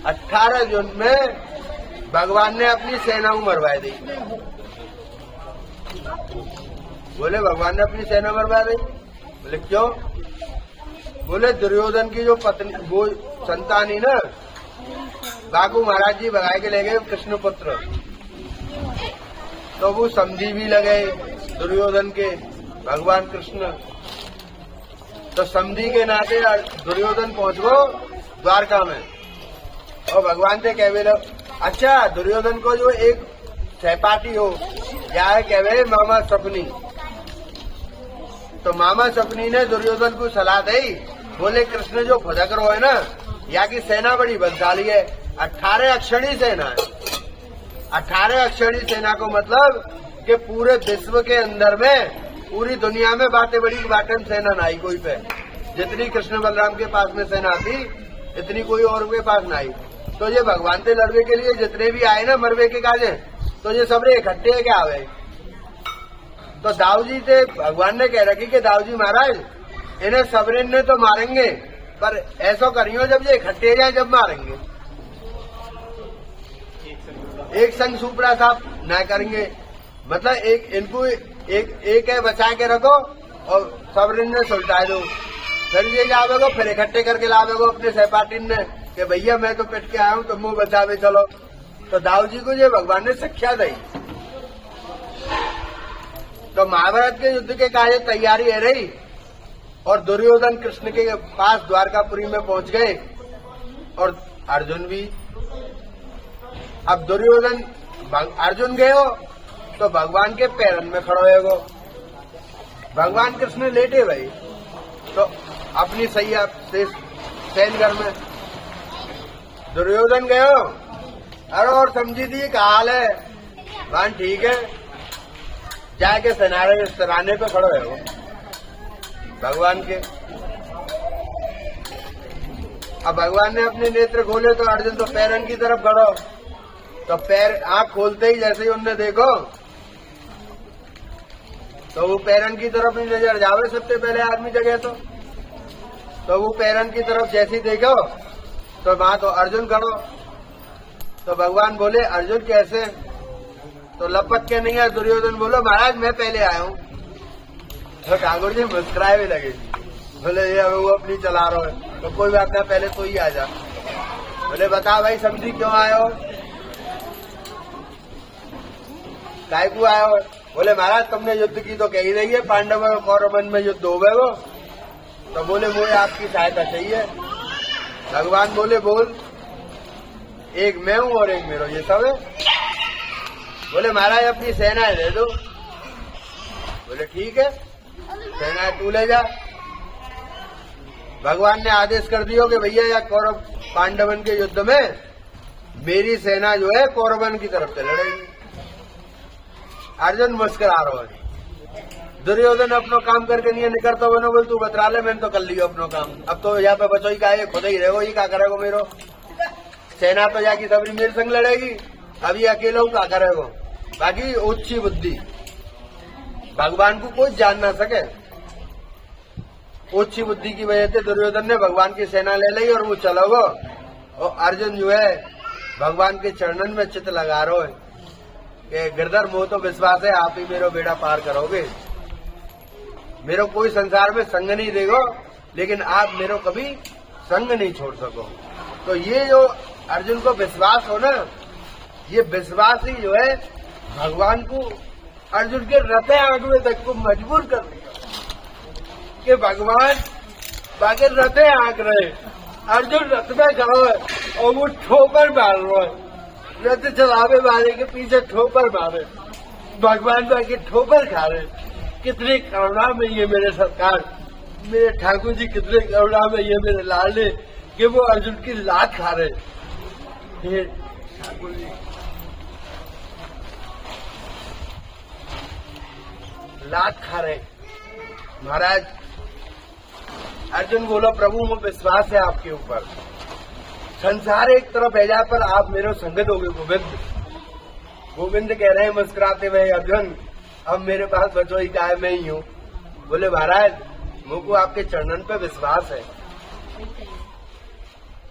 18 जून में भगवान ने अपनी सेना को मरवा दी। बोले भगवान ने अपनी सेना मरवा दी? बोले क्यों? बोले दुर्योधन की जो पत्नी वो संतान ही ना, बाकू महाराज जी भगाए के ले गए कृष्ण पुत्र, तो वो समझी भी लगे दुर्योधन के भगवान कृष्ण। तो समझी के नाते दुर्योधन पहुंच गो द्वारका में, और भगवान से कहवे लो, अच्छा दुर्योधन को जो एक सहपाठी हो या है कहवे मामा सपनी। तो मामा सपनी ने दुर्योधन को सलाह दी, बोले कृष्ण जो फुदक रो है ना, या की सेना बड़ी बलशाली है, 18 अक्षणी सेना है। 18 अक्षणी सेना को मतलब कि पूरे विश्व के अंदर में, पूरी दुनिया में बातें बड़ी बाटन सेना ना आई कोई पे। जितनी कृष्ण बलराम के पास में सेना थी, इतनी कोई और के पास ना आई। तो ये भगवान से लड़ने के लिए जितने भी आए ना मरवे के काजे, तो ये सबरे इकट्ठे क्या आवे। तो दाऊ जी से भगवान ने कह रखी कि दाऊ जी महाराज इन्हें सबरे ने तो मारेंगे, पर ऐसा करियो जब ये इकट्ठे जाए जब मारेंगे। एक संग सुपड़ा साहब न करेंगे, मतलब एक इनको एक है बचा के रखो और सबरे ने सुलटा दो, फिर ये जावेगो, फिर इकट्ठे करके लावेगो अपने सहपाठी ने कि भैया मैं तो पिट के आया हूँ, तुम मुंह बचावे चलो। तो दाऊ जी को ये भगवान ने शिक्षा दी। तो महाभारत के युद्ध के कार्य तैयारी है रही, और दुर्योधन कृष्ण के पास द्वारकापुरी में पहुंच गए, और अर्जुन भी। अब दुर्योधन अर्जुन गए हो तो भगवान के पैरन में खड़ो है, भगवान कृष्ण लेटे भाई, तो अपनी सैया से सैनगर में दुर्योधन गए हो, अरे और समझी थी का हाल है, भगवान ठीक है, जाके सराहने पे खड़ो है वो भगवान के। अब भगवान ने अपने नेत्र खोले तो अर्जुन तो पैरन की तरफ खड़ो, तो पैर आंख खोलते ही जैसे ही उनने देखो तो वो पैरन की तरफ ही नजर जावे सबसे पहले आदमी जगह। तो वो पैरन की तरफ जैसे ही देखो तो वहां तो अर्जुन खड़ो। तो भगवान बोले अर्जुन कैसे? तो लपक के नहीं है दुर्योधन बोलो महाराज मैं पहले आया हूँ। तो ठाकुर जी मुस्कुराए भी लगे, बोले ये वो अपनी चला रहा है, तो कोई बात ना पहले तो ही आ जा। बोले बता भाई समझी क्यों आए हो, काय को आए हो? बोले महाराज तुमने युद्ध की तो कही रही है, पांडव और कौरवन में युद्ध हो गए वो। तो बोले मुझे आपकी सहायता चाहिए। भगवान बोले बोल, एक मैं हूँ और एक मेरो ये सब है। बोले महाराज अपनी सेनाएं दे दो। बोले ठीक है सेनाएं तू ले जा। भगवान ने आदेश कर दियो कि भैया या कौरव पांडवन के युद्ध में मेरी सेना जो है कौरवन की तरफ से लड़ेगी। अर्जुन मुस्कुरा रहा है, दुर्योधन अपनो काम करके नहीं निकलता बनो, बोल तू बतरा ले मैंने तो कर लियो अपनो काम, अब तो यहाँ पे बचो ही का है, खुद ही रहेगो, ही क्या करेगो मेरो सेना तो जाकी सबरी मेरे संग लड़ेगी, अभी अकेला हूँ क्या करेगो। बाकी ऊंची बुद्धि भगवान को कोई जान ना सके, ऊंची बुद्धि की वजह से दुर्योधन ने भगवान की सेना ले ली और वो चलोगो। और अर्जुन जो है भगवान के चरणन में चित्त लगा रहा है कि गिरधर मोह तो विश्वास है आप ही मेरो बेड़ा पार करोगे, मेरो कोई संसार में संग नहीं देगो, लेकिन आप मेरो कभी संग नहीं छोड़ सको। तो ये जो अर्जुन को विश्वास हो ना, ये विश्वास ही जो है भगवान को अर्जुन के रथे आंकड़े तक को मजबूर कर दिया कि भगवान बाकी रथे आंक रहे, अर्जुन रथ में खड़ा है और वो ठोकर मार रहा है, रथ चलावे वाले के पीछे ठोकर मारे, भगवान बाकी ठोकर खा रहे। कितने करुणा में ये मेरे सरकार, मेरे ठाकुर जी कितने करुणा में ये मेरे लाडले कि वो अर्जुन की लात खा रहे। ये ठाकुर जी लात खा रहे। महाराज अर्जुन बोलो प्रभु मुझे विश्वास है आपके ऊपर, संसार एक तरफ है जा पर आप मेरे संग दोगे गोविंद। गोविंद कह रहे हैं मुस्कुराते हुए अर्जुन अब मेरे पास बचो ही क्या है, मैं ही हूँ। बोले महाराज मुझको आपके चरणन पे विश्वास है,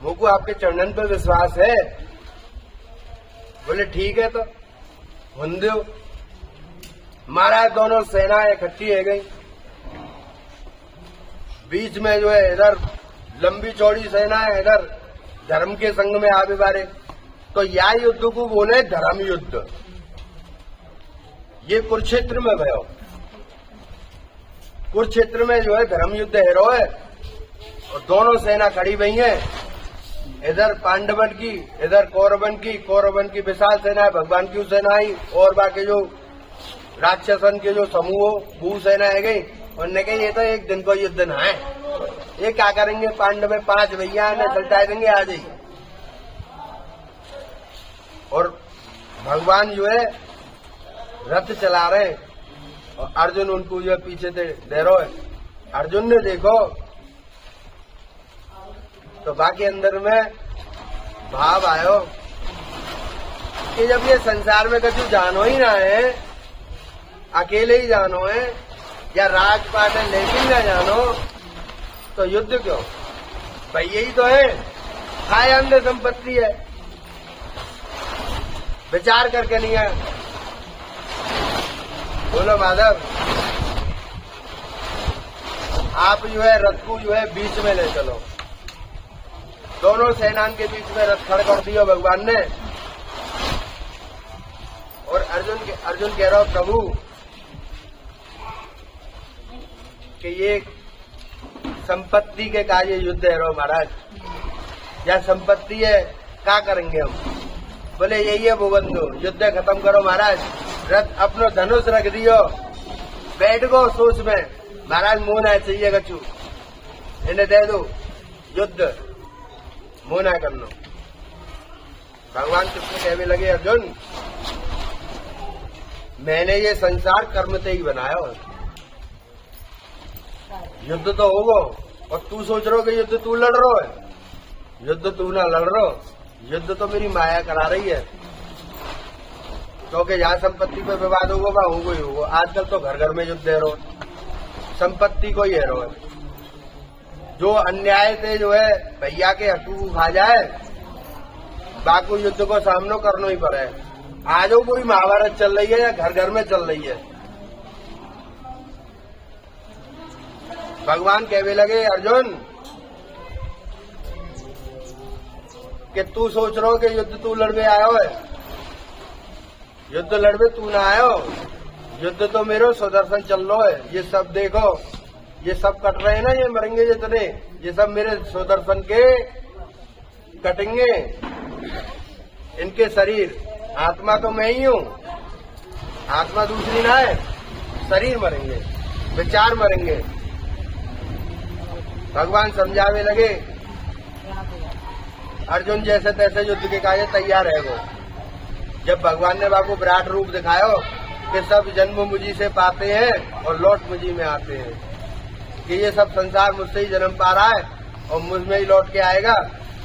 मुझको हमको आपके चरणन पे विश्वास है। बोले ठीक है तो हुंदो। महाराज दोनों सेनाएं इकट्ठी है गई, बीच में जो है इधर लंबी चौड़ी सेना है, इधर धर्म के संग में आवे बारे। तो या युद्ध को बोले धर्म युद्ध। ये कुरुक्षेत्र में भयो, कुरुक्षेत्र में जो है धर्म युद्ध हेरो है। और दोनों सेना खड़ी हुई है, इधर पांडवन की इधर कौरवन की। कौरवन की विशाल सेना है, भगवान की सेना आई, और बाकी जो राक्षसन के जो समूह वो सेना है गई। उन्होंने कहा ये तो एक दिन को युद्ध ना है, ये क्या करेंगे, पांडव में 5 भैया ने सलटा देंगे आज ही। और भगवान जो है रथ चला रहे और अर्जुन उनको जो पीछे से दे रहे है। अर्जुन ने देखो तो बाकी अंदर में भाव आयो कि जब ये संसार में कछु जानो ही ना है, अकेले ही जानो है या राजपाट है लेकिन ना जानो, तो युद्ध क्यों भाई? यही तो है, हाय अंध संपत्ति है, विचार करके नहीं है। बोलो माधव, आप जो है रथ को जो है बीच में ले चलो। दोनों सेनाओं के बीच में रथ खड़ा कर दिया भगवान ने। और अर्जुन कह रहा हो प्रभु कि ये संपत्ति के कार्य युद्ध है रो महाराज, या संपत्ति है क्या करेंगे हम? बोले यही है वो बंधु, युद्ध खत्म करो महाराज। रथ अपनो धनुष रख दियो, बैठ गो सोच में, महाराज मुंह ना चाहिए कछु, इन्हें दे दो युद्ध, मुंह ना कर लो। भगवान कृष्ण कहने लगे अर्जुन मैंने ये संसार कर्म से ही बनाया हो, युद्ध तो होगा। और तू सोच रहा हो कि युद्ध तू लड़ रहा है, युद्ध तू ना लड़ रहा, युद्ध तो मेरी माया करा रही है। क्योंकि यहाँ संपत्ति पे विवाद होगा वहां होगा ही होगा। आजकल तो घर घर में युद्ध है रो, संपत्ति को ही है रो। जो अन्याय से जो है भैया के हकूक खा जाए, बाकी युद्ध को सामना करना ही पड़े। आज कोई महाभारत चल रही है या घर घर में चल रही है। भगवान कहने लगे अर्जुन कि तू सोच रहा हो कि युद्ध तू लड़वे आयो है, युद्ध लड़वे तू ना आयो, युद्ध तो मेरो सुदर्शन चल रहा है। ये सब देखो, ये सब कट रहे हैं ना, ये मरेंगे जितने, ये सब मेरे सुदर्शन के कटेंगे। इनके शरीर, आत्मा तो मैं ही हूँ, आत्मा दूसरी ना है, शरीर मरेंगे, विचार मरेंगे। भगवान समझावे लगे अर्जुन जैसे तैसे युद्ध के कार्य तैयार है वो। जब भगवान ने बाबू विराट रूप दिखायो कि सब जन्म मुझी से पाते हैं और लौट मुझी में आते हैं, कि ये सब संसार मुझसे ही जन्म पा रहा है और मुझ में ही लौट के आएगा।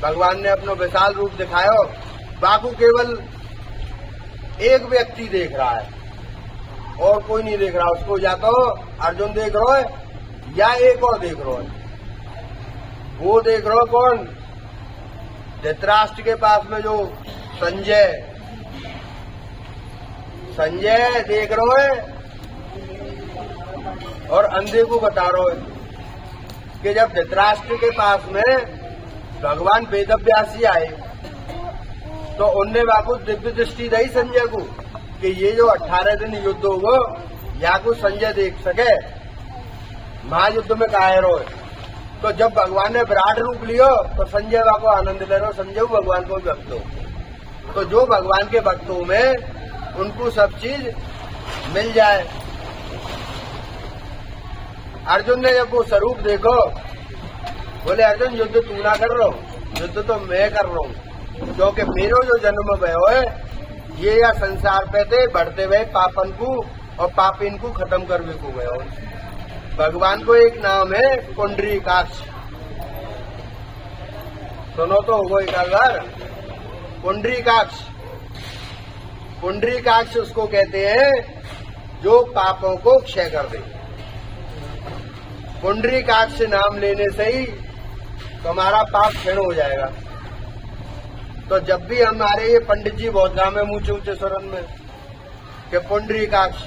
भगवान ने अपना विशाल रूप दिखायो, बाबू केवल एक व्यक्ति देख रहा है और कोई नहीं देख रहा उसको। या तो अर्जुन देख रहा है या एक और देख रहा है। वो देख रहा कौन? धृतराष्ट्र के पास में जो संजय देख रहा है और अंधे को बता रहा है कि जब धृतराष्ट्र के पास में भगवान वेदव्यासी आए तो उनने बापू दिव्य दृष्टि दी संजय को कि ये जो 18 दिन युद्ध होगा या को संजय देख सके महायुद्ध में कायरो है। तो जब भगवान ने विराट रूप लियो तो संजय बाबू आनंद ले रहे, संजय भगवान को भक्त हो। तो जो भगवान के भक्तों में उनको सब चीज मिल जाए। अर्जुन ने जब वो स्वरूप देखो, बोले अर्जुन युद्ध तू ना कर रहा हूं, युद्ध तो मैं कर रहा हूं, क्योंकि मेरो जो जन्म भयो है ये या संसार पे थे बढ़ते हुए पापन को और पापिन को खत्म करने को भयो। भगवान को एक नाम है पुंडरीकाक्ष, सुनो तो होगो एक बार। पुंडरीकाक्ष, पुंडरीकाक्ष उसको कहते हैं जो पापों को क्षय कर दे। पुंडरीकाक्ष नाम लेने से ही तुम्हारा पाप क्षण हो जाएगा। तो जब भी हमारे ये पंडित जी बहुत नाम है ऊंचे ऊंचे स्वरन में कि पुंडरीकाक्ष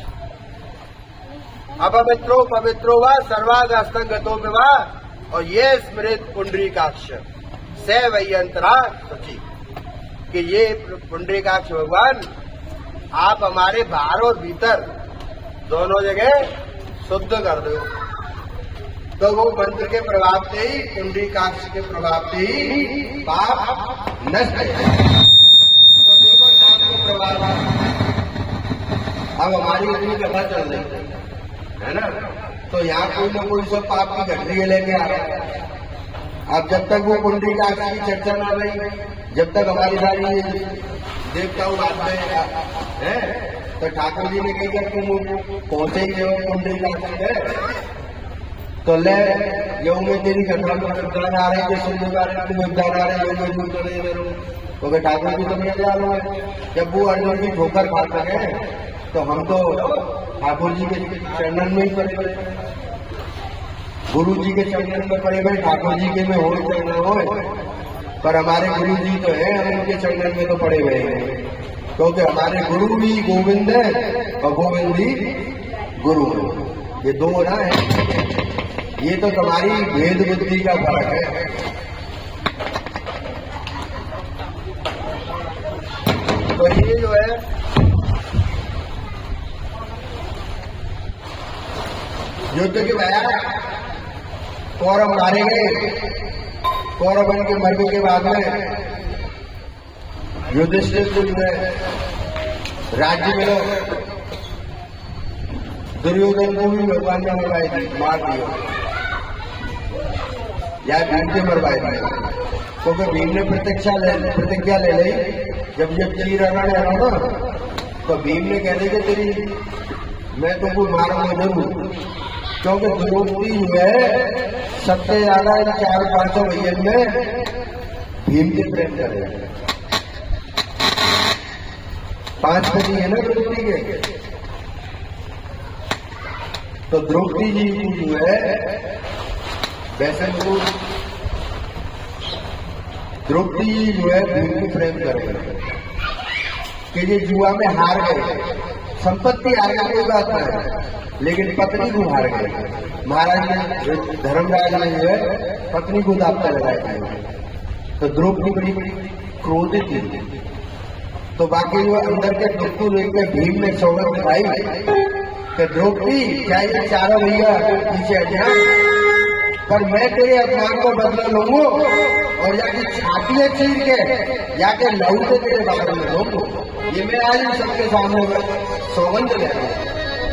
अपवित्रो पवित्रो वा सर्वागस्तं गतो विवा, और ये स्मृत पुंडरीकाक्ष से वैयंतरा सची, कि ये पुंडरीकाक्ष भगवान आप हमारे बाहर और भीतर दोनों जगह शुद्ध कर दो। तो वो मंत्र के प्रभाव से ही, पुंडरीकाक्ष के प्रभाव से ही पाप नष्ट है। तो देखो नाम के प्रभाव, अब हमारी इतनी कथा चल रही है ना, तो यहाँ कोई ना कोई सब पाप की घटनी लेके आ रहा है। अब जब तक वो पुंडरीकाक्ष की चर्चा ना रही, जब तक हमारी सारी देवता बात है, तो ठाकुर जी ने कही जब तुम पहुंचेंगे वो पुंडरीकाक्ष है तो ले योग में तेरी घटना में विद्वान आ रहे थे, सुनने का रहे तुम विद्वान आ रहे योग में दूर करे तो ठाकुर जी तो मेरे लाल हुए। जब वो अर्जुन की ठोकर खा सके तो हम तो ठाकुर जी के चरणन में ही पड़े हुए, गुरु जी के चरणन में पड़े हुए, ठाकुर जी के में हो चरणन हो, पर हमारे गुरु जी तो है, हम उनके चरणन में तो पड़े हुए हैं, क्योंकि हमारे गुरु भी गोविंद है और गोविंद भी गुरु है। ये दो ना है, ये तो तुम्हारी भेद बुद्धि का फर्क है। तो ये जो है युद्ध के बाद कौरव मारे गए। कौरव के मरने के बाद में युधिष्ठिर को जो है राज्य मिलो, दुर्योधन को भी भगवान ने मरवाई थी, मार दिया या भीम से मरवाई थी, क्योंकि भीम ने प्रतिज्ञा ले ली। जब चीर अरण है ना, तो भीम ने कह दी कि तेरी मैं तुमको मारूंगा जरूर, क्योंकि द्रौपदी जो है सबसे ज्यादा इन 4-5 भैया में भीम से प्रेम करे। 5 पति है ना द्रौपदी के, तो द्रौपदी जी जो है वैसे तो द्रौपदी जी जो है भीम को प्रेम करे कि ये जुआ में हार गए, संपत्ति हार गई कोई बात नहीं है, लेकिन पत्नी को हार गए। महाराज ने धर्मराज ने जो है पत्नी को दावता लगाया, तो द्रौपदी बड़ी क्रोधित थी। तो बाकी वो अंदर के दुख को लेकर भीम ने सौगंध खाई कि द्रौपदी क्या ये चारों भैया पीछे हटे, पर मैं तेरे अपमान को बदला लूंगा और जाके छातियां चीर के जाके लहू से तेरे बारे में लूंगा। ये मैं आज सबके सामने सौगंध ले रहा हूं।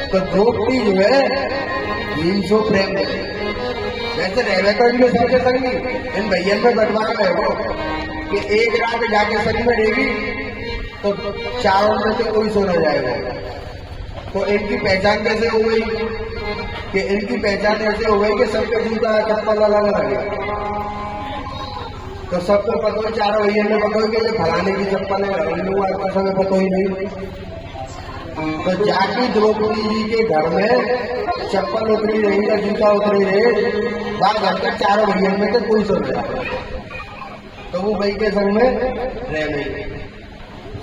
तो द्रौपदी जो है भीम से प्रेम करे, वैसे रहे तो इनमें सबके संगी इन भैया में बंटवा रहे हो कि एक रात जाके संग में रहेगी तो चारों में से कोई सोना जाएगा। तो इनकी पहचान कैसे हो गई कि इनकी पहचान ऐसे हो गई कि सबके जूता चप्पल अलग अलग है, तो सबको पता, चारों भैया ने पता कि ये फलाने की चप्पल है, का समय पता ही नहीं। तो जाके द्रौपदी जी के घर में चप्पल उतरी रही या जूता उतरी रहे, वहां घर के चारों भैया में से कोई सुन रहा, तो वो भाई के संग में रह गई।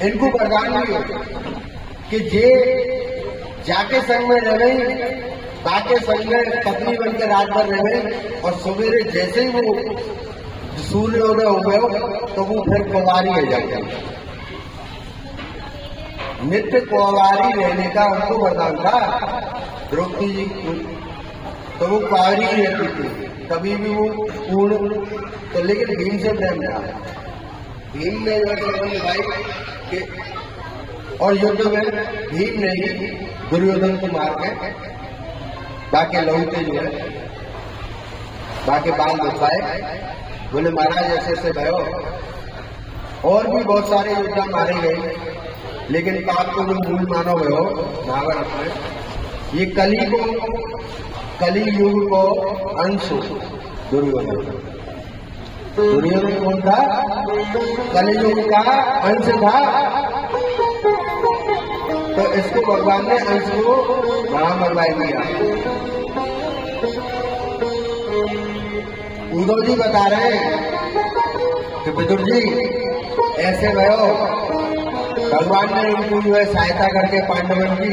इनको वरदान भी हो कि जे जाके संग में रह गई, बाके संग में पत्नी बनकर रात भर रह गई, और सवेरे जैसे ही वो सूर्योदय हो गया तो वो फिर कुंवारी रह जाएगी। नित्य कुंवारी रहने का उनको वरदान था द्रौपदी जी को, तो वो कुंवारी रहती थी, कभी भी वो पूर्ण। तो लेकिन भीम से प्रेम था, भीम ने भाई के, और युद्ध में भीम ने ही दुर्योधन को मार के बाकी लौटे जो है बाकी बाल दिखाए, बोले महाराज ऐसे ऐसे भयो। और भी बहुत सारे योद्धा मारे गए, लेकिन पाप को जो मूल मानो भयो महाभारत में, ये कली युग को अंश दुर्योधन। दुर्योधन कौन था? कलियुग का अंश था। तो इसको भगवान ने अंश को वहां मरवाई दिया। उद्धव जी बता रहे हैं कि विदुर जी ऐसे गयो भगवान ने उनको जो है सहायता करके पांडवन की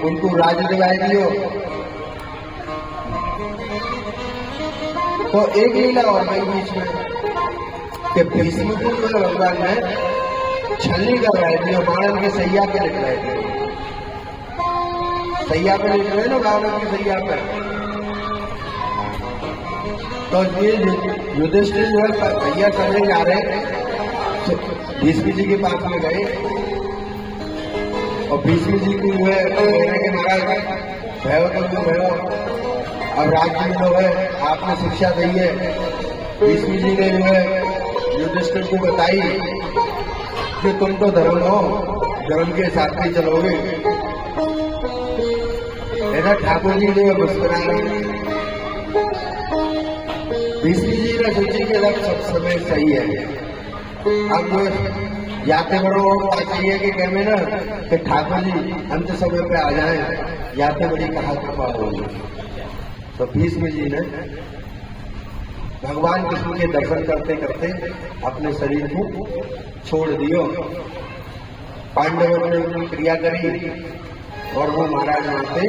उनको राज्य दिलाई दियो। तो एक लीला और गई बीच में कि भीष्म को जो है भगवान ने छलनी कर रहे थे, बाणन के सैया पे लिख रहे थे, सैया पे लिख रहे ना बाणन की सैया पे। तो ये युधिष्ठिर जो है भैया करने जा रहे तो भीष्म जी के पास में गए और भीष्म जी को जो है कहने के महाराज भयो तो जो भयो अब राज्य में जो है आपने शिक्षा दी है। भीष्म जी ने जो है युधिष्ठिर को बताई कि तुम तो धर्म हो, धर्म के साथ ही चलोगे। ऐसा ठाकुर जी ने मुस्कुराया। भीष्म जी ने सोची कि सब समय सही है। अब याते बड़ो बात चाहिए कि कहने ना कि ठाकुर जी अंत समय पे आ जाए, याते बड़ी कहा कृपा होगी। तो भीष्म जी ने भगवान कृष्ण के दर्शन करते करते अपने शरीर को छोड़ दियो। पांडवों ने उनकी क्रिया करी और वो महाराज मानते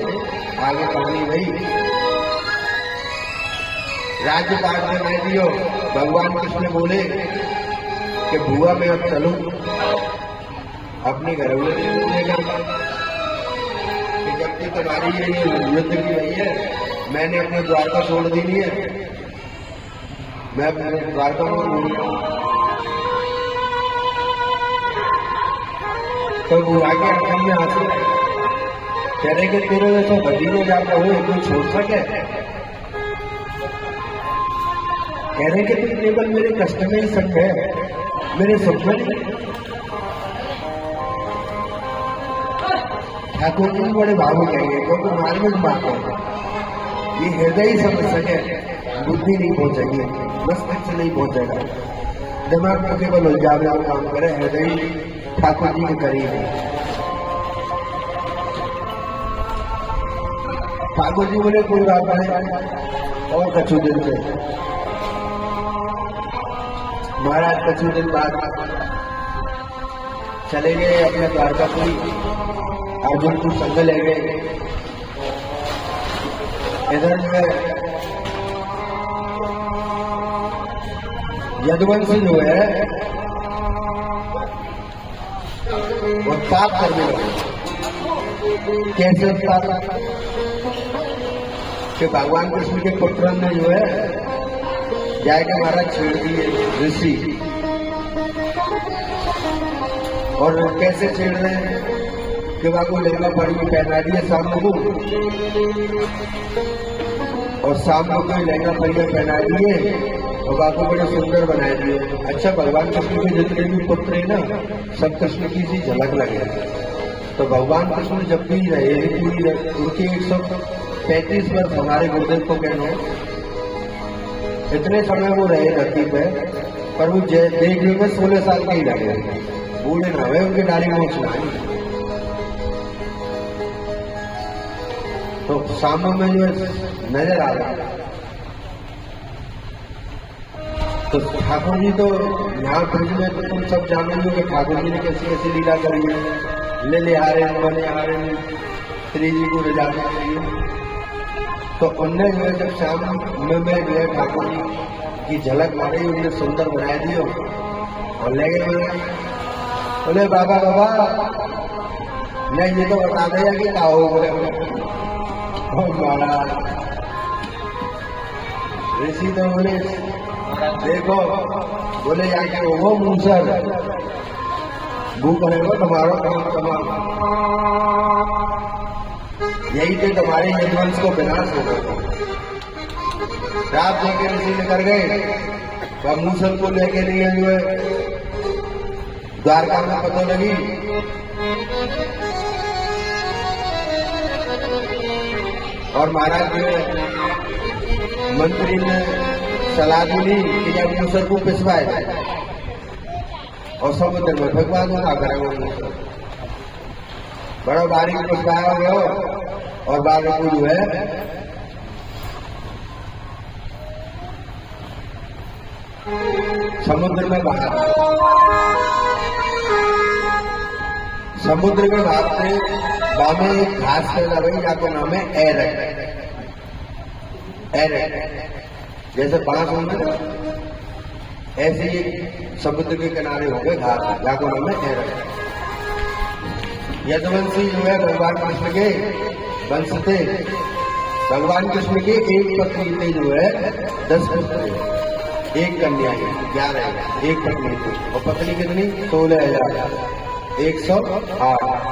आगे पानी गई। राज्यपाट में मैं दियो। भगवान कृष्ण बोले कि बुआ मैं अब चलूं अपने घर में लेगा कि जब की तुम्हारी ये युद्ध की रही है, मैंने अपने द्वारका छोड़ दी नहीं है, मैं अपने द्वारका में भूल गया। तो बुआ के आंखों में आंसू कह रहे कि तेरे जैसा भतीजो जाता हो कोई छोड़ सके। कह रहे कि तुम केवल मेरे कष्ट में ही संग है, मेरे सुख में नहीं। ठाकुर जी बड़े भावुक कहेंगे क्योंकि मार्मिक बात है, ये हृदय ही समझ सके, बुद्धि नहीं पहुंचेगी, मस्तिष्क से नहीं पहुंचेगा, दिमाग में केवल उलझावे और काम करे, हृदय ठाकुर जी के करीब है। ठाकुर जी बोले कोई बात नहीं और कछु दिन से। महाराज कछु दिन बाद चले गए अपने द्वारकापुरी, अर्जुन को संग ले गए। इधर जो है यदुवंश जो है वो पाप करने लगे। कैसे उत्पात कि भगवान कृष्ण के पुत्र ने जो है जाके महाराज छेड़ दिए ऋषि। और कैसे छेड़ रहे हैं कि बाबू लहंगा पड़ी पहना दिए सामने को, और सामने को लहंगा पड़िया पहना दिए और बाबू बड़े सुंदर बनाए दिए। अच्छा, भगवान कृष्ण के जितने भी पुत्र है ना, सब कृष्ण की सी झलक लगे। तो भगवान कृष्ण जब भी रहे पूरी उनकी 135 वर्ष हमारे गुरुदेव को कहना है, इतने समय वो रहे धरती पे, पर वो देखने में 16 साल के ही लगे, बूढ़े ना हुए, उनके दाढ़ी मूंछ ना आई। तो सामने में जो नजर आ रहा, तो ठाकुर जी तो यहाँ ब्रज में तो तुम सब जान रही हो कि ठाकुर जी ने कैसी कैसी लीला करी है, ले आ रहे हैं, बने आ रहे हैं श्री जी को ले जाने के लिए। तो उनने जो है जब शाम में जो है ठाकुर जी की झलक मारी, उन्हें सुंदर बना दियो और ले गए। बोले बाबा नहीं, ये तो बता देगा कि क्या हो। बोले महाराज ऋषि तो बोले देखो, बोले जाके वो मूसर भू करेगा तुम्हारा काम तमाम, यही तो तुम्हारे यदुवंश को विनाश होगा। रात लेके ऋषि निकल गए, वह मूसल को लेके लिए जो है द्वारका में पता लगी। और महाराज जो है मंत्री ने सलाह दी कि जब मूसल को पिसवाए जाए और समुद्र में भगवान होना करेंगे। बड़ा बारीक पिसवाया गया और बाद में जो है समुद्र में भागते बामे एक घास पैदा हुई, या तो नाम है एरक। जैसे बांस होंगे ना, ऐसे ही समुद्र के किनारे हो गए घास, या तो नाम है एरक। यदुवंशी जो है भगवान कृष्ण के वंश थे। भगवान कृष्ण के एक पत्नी थे जो है 10 पुत्र, एक कन्या है 11, एक पत्नी थी। और पत्नी कितनी? 16,108।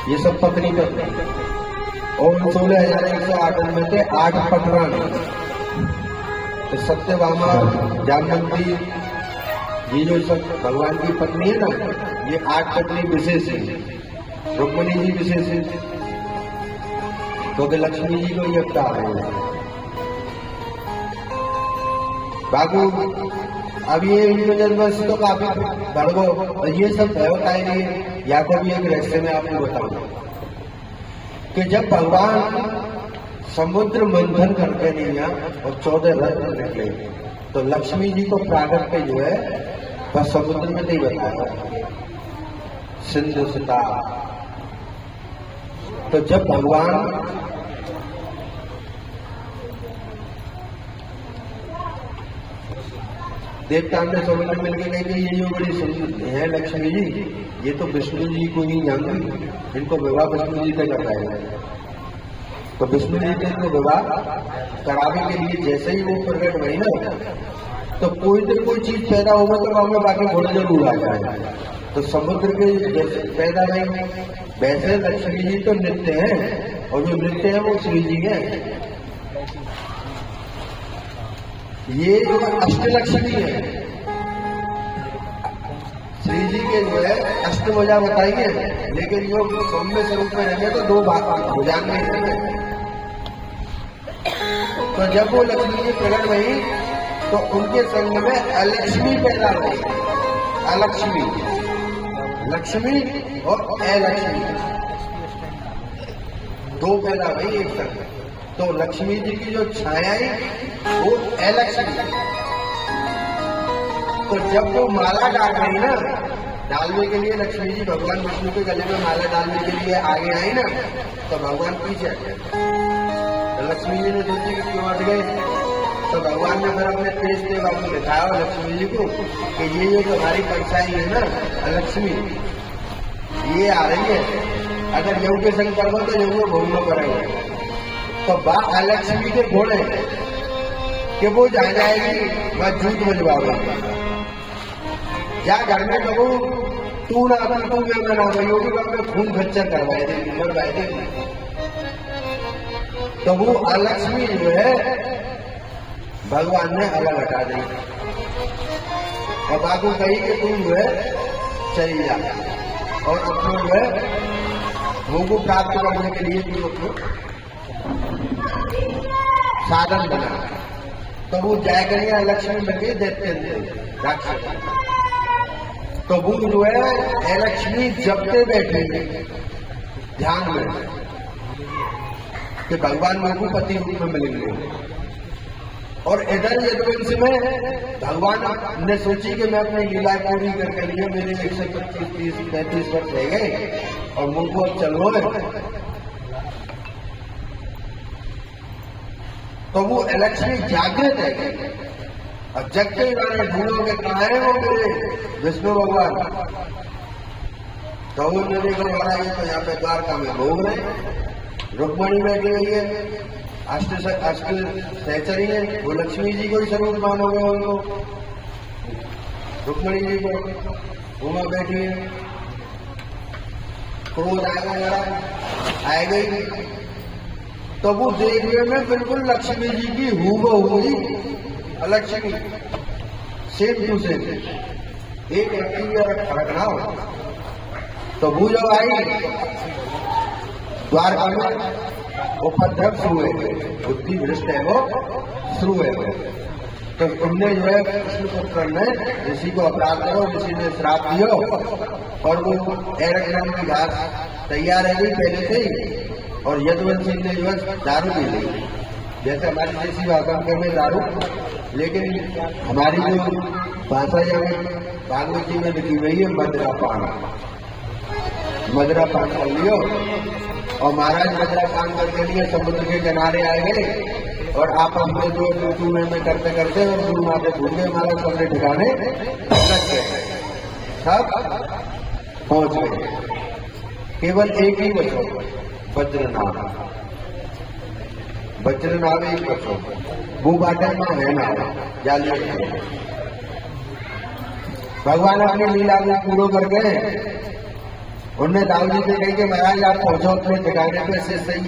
ये सब पत्नी पत्नी। और 16,108 में थे 8 पटरान। तो सत्यभामा, जामवंती, ये जो सब भगवान की पत्नी है ना, ये 8 पत्नी विशेष है। रुक्मिणी जी विशेष है, क्योंकि लक्ष्मी जी को ये अवतार है। बाबू अब ये यूनिवर्स तो काफी भड़को, ये सब बताए नहीं। या तो भी एक रहस्य में आपको बताऊंगा कि जब भगवान समुद्र मंथन करके निकला और 14 रत्न निकले, तो लक्ष्मी जी को प्रागट्य जो है बस समुद्र में नहीं बताया, सिंधु सिता। तो जब भगवान देवता ने समुद्र मिलकर कहेंगे ये जो बड़ी सुंदर है लक्ष्मी जी, ये तो विष्णु जी को ही जानती, इनको विवाह विष्णु जी से कराएगा। तो विष्णु जी से इनको विवाह कराने के लिए जैसे ही वो प्रकट हुई ना, तो कोई तो कोई चीज पैदा होगा तो हमें बाकी घोड़े जरूर आ जाएगा। तो समुद्र के जैसे पैदा नहीं, वैसे लक्ष्मी जी तो नृत्य है, और जो नृत्य है वो श्री जी है। ये जो अष्टलक्ष्मी है, श्री जी के जो है अष्टभुजा बताइए, लेकिन जो सौम्य स्वरूप में रहेंगे तो 2 भुजा में रहेंगे। तो जब वो लक्ष्मी जी प्रकट हुई तो उनके संग में अलक्ष्मी पैदा हुई। अलक्ष्मी, लक्ष्मी और अलक्ष्मी 2 पैदा हुई एक संग। तो लक्ष्मी जी की जो छाया है वो अलक्ष्मी। तो जब वो माला डाल रही ना, डालने के लिए लक्ष्मी जी भगवान विष्णु के गले में माला डालने के लिए आगे आई ना, तो भगवान पीछे हट गए। तो लक्ष्मी जी ने सोची कि क्यों हट गए, तो भगवान ने फिर अपने तेज से बाबू दिखाया लक्ष्मी जी को कि ये जो तुम्हारी परछाई है ना लक्ष्मी, ये आ रही है, अगर यऊ के संग करो तो यऊ को भोगना पड़ेगा। तो बात अलक्ष्मी के घोड़े कि वो जा जाएगी, वह जूत बजवाओगी, या घर में कहो तू ना तू मैं ना योगी को अपने खून खच्चर करवाए देगी, मरवाए देगी। तो वो अलक्ष्मी जो है भगवान ने अलग हटा दी और बाबू कही कि तुम जो है चली जा और अपने जो है भोग को प्राप्त करने के लिए तुम अपने साधन बना। तो वो जाएगा लक्ष्मी लगे देते राक्षस। तो वो जो है लक्ष्मी जपते बैठे ध्यान में कि भगवान मेरे को पति रूप में मिलेंगे। और इधर यदुवंश में भगवान ने सोची कि मैं अपनी लीला पूरी करके लिए मेरे 125, 30, 35 वर्ष रह गए और मुझको अब चलो है। तो वो लक्ष्मी जागृत है और जगते ही वाले ढूंढोगे कहाँ है वो मेरे विष्णु भगवान। तो उन्होंने देखा वाला ये तो यहाँ पे द्वारका में भोग रहे, रुक्मणी बैठी हुई है, अष्ट सहचरी है, वो लक्ष्मी जी को ही स्वरूप मानोगे उनको, रुक्मणी जी को। उमा बैठी है, क्रोध आएगा जरा आएगा ही। तो वो देखने में बिल्कुल लक्ष्मी जी की हूबहू ही लक्ष्मी सेम टू सेम, एक व्यक्ति और फर्क ना हो। तो वो जब आई द्वारका में उपद्रव शुरू है, बुद्धि भ्रष्ट है वो शुरू है। तो उनने जो है कृष्ण पुत्र ने ऋषि को अपराध करो, ऋषि ने श्राप दियो और वो एरक नाम की घास तैयार है गई पहले से ही। और यदुवंशी ने जो है दारू पी ली, जैसे हमारी देसी भाषा में दारू, लेकिन हमारी जो भाषा जब भागवत जी में लिखी हुई है मदरा पान कर लियो। और महाराज मदरा पान करके लिए समुद्र के किनारे आए गए और आपस में जो टू में करते करते और गुरु माते भूल गए, महाराज सबने ठिकाने लग गए, सब पहुंच गए। केवल एक ही बचो, वज्रनाभ। वज्रनाभ एक बचो, वो बाटे में है ना जालिया। भगवान अपनी लीला को पूरा कर गए। उनने दाऊ जी से कही कि महाराज आप पहुंचो अपने ठिकाने पे से सही,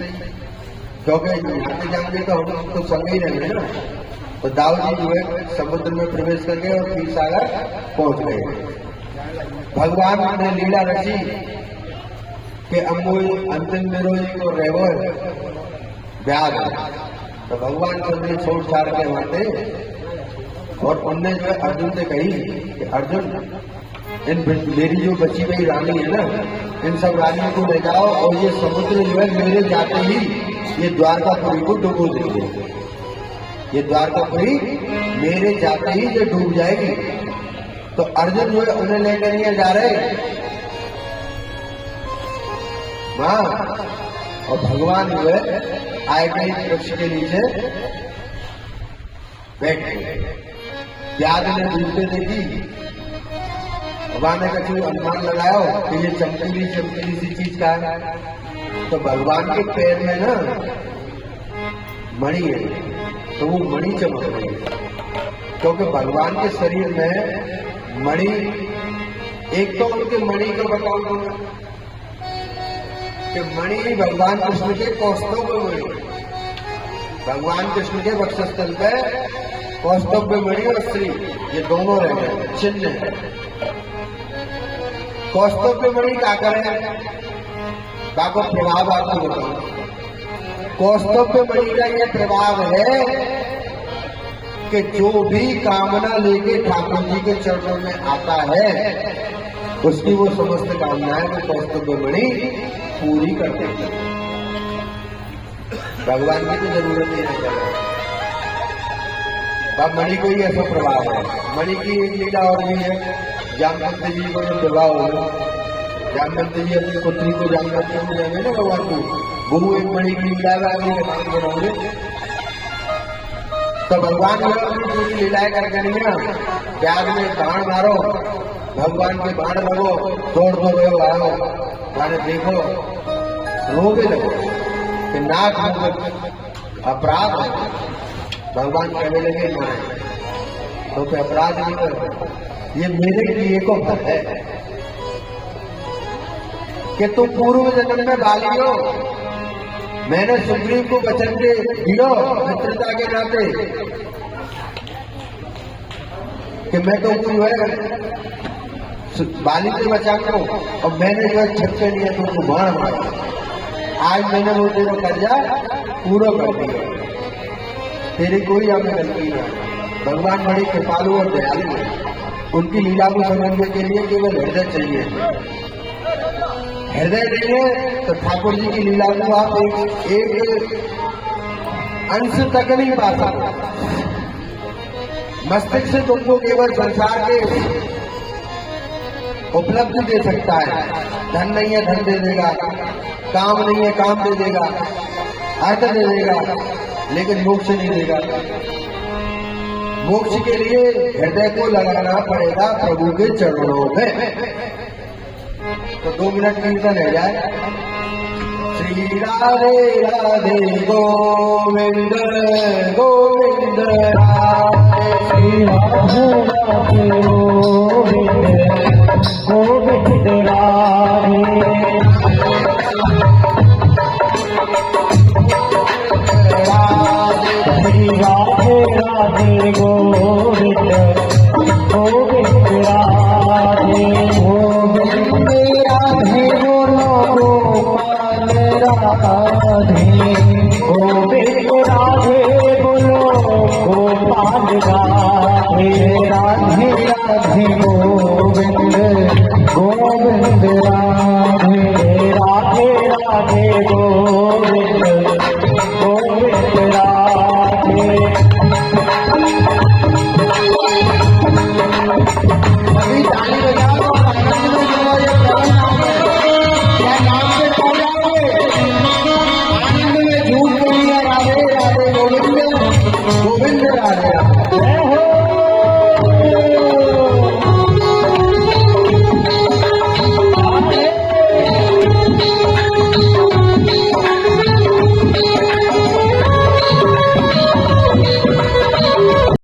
क्योंकि यहाँ से जाएंगे तो हम तो संग ही रहेंगे ना। तो दाऊ जी जो है समुद्र में प्रवेश करके और क्षीर सागर पहुंच गए। भगवान ने लीला रची कि अमूल अंतिम मेरो जी को रेवो ब्याह। तो भगवान को उन्हें छोड़ छाड़ के मारते और उनने जो है अर्जुन से कही कि अर्जुन इन मेरी जो बची हुई रानी है ना, इन सब रानियों को ले जाओ और ये समुद्र जो है मेरे जाते ही ये द्वारकापुरी को डुबो देंगे। ये द्वारकापुरी मेरे जाते ही जो डूब जाएगी। तो अर्जुन जो है उन्हें लेकर ये जा रहे वहां, और भगवान जो है आए गए वृक्ष के नीचे बैठ गए। प्याज ने डूबते देखी, भगवान ने कभी अनुमान लगाया कि ये चमकीली चमकीली सी चीज का है। तो भगवान के पैर में ना मणि है, तो वो मणि चमक रही है, क्योंकि भगवान के शरीर में मणि, एक तो उनके मणि को बताऊं कि मणि भगवान कृष्ण के कौस्तुभ मणि, भगवान कृष्ण के वक्षस्थल पे कौस्तुभ मणि और श्री ये दोनों रहते हैं, चिन्ह है। कौस्तुभ मणि क्या करें, बाको प्रभाव आपको बताऊं। कौस्तुभ मणि का यह प्रभाव है कि जो भी कामना लेके ठाकुर जी के चरणों में आता है उसकी वो समस्त कामनाएं वो कौस्तुभ मणि पूरी कर देती है। भगवान की तो जरूरत ही नहीं है। अब मणि को ही ऐसा प्रभाव है। मणि की एक लीला और भी है, जामवंत जी को जब विवाह होगा, जामवंत जी अपनी पुत्री को जामवंत को जाएंगे ना भगवान को, वो एक मणि की लीला बनाओगे। तो भगवान ने अपनी पूरी लीलाएं करके नहीं ना, प्याज में बाण मारो, भगवान के बाण लगो, दौड़ दौड़ आओ, माने देखो रोगे लगो कि नाक अपराध है। भगवान कहने लगे माने तो क्या अपराध नहीं कर, ये मेरे किए को फल है कि तुम पूर्व जन्म में बाली हो। मैंने सुग्रीव को वचन के दियो मित्रता के नाते कि मैं तो जो है बाली से बचाऊंगा, और मैंने जो है छक्के लिया तुमको बाण मारा। आज मैंने वो तेरा कर्जा पूरा कर दिया, तेरी कोई हमें गलती नहीं। भगवान बड़ी कृपालु और दयालु है। उनकी लीला को समझने के लिए केवल हृदय चाहिए। हृदय देंगे तो ठाकुर जी की लीला को आप एक अंश तक नहीं पा सकते। मस्तिष्क से तुमको केवल संसार के उपलब्धि दे सकता है। धन नहीं है धन दे देगा, काम नहीं है काम दे देगा, अर्थ दे देगा, लेकिन मोक्ष नहीं देगा। मोक्ष के लिए हृदय को लगाना पड़ेगा प्रभु के चरणों में। तो 2 मिनट कीर्तन है जाए। श्री राधे राधे गोविंद गोविंद राधे, श्री राधे राधे गोविंद गोविंद राधे, श्री राधे राधे गोविंद गोविंद राधे, गोविंद राधे बोलो गोपाल राधे, गोविंद राधे बोलो गोपाल राधे, राधे राधे गोविंद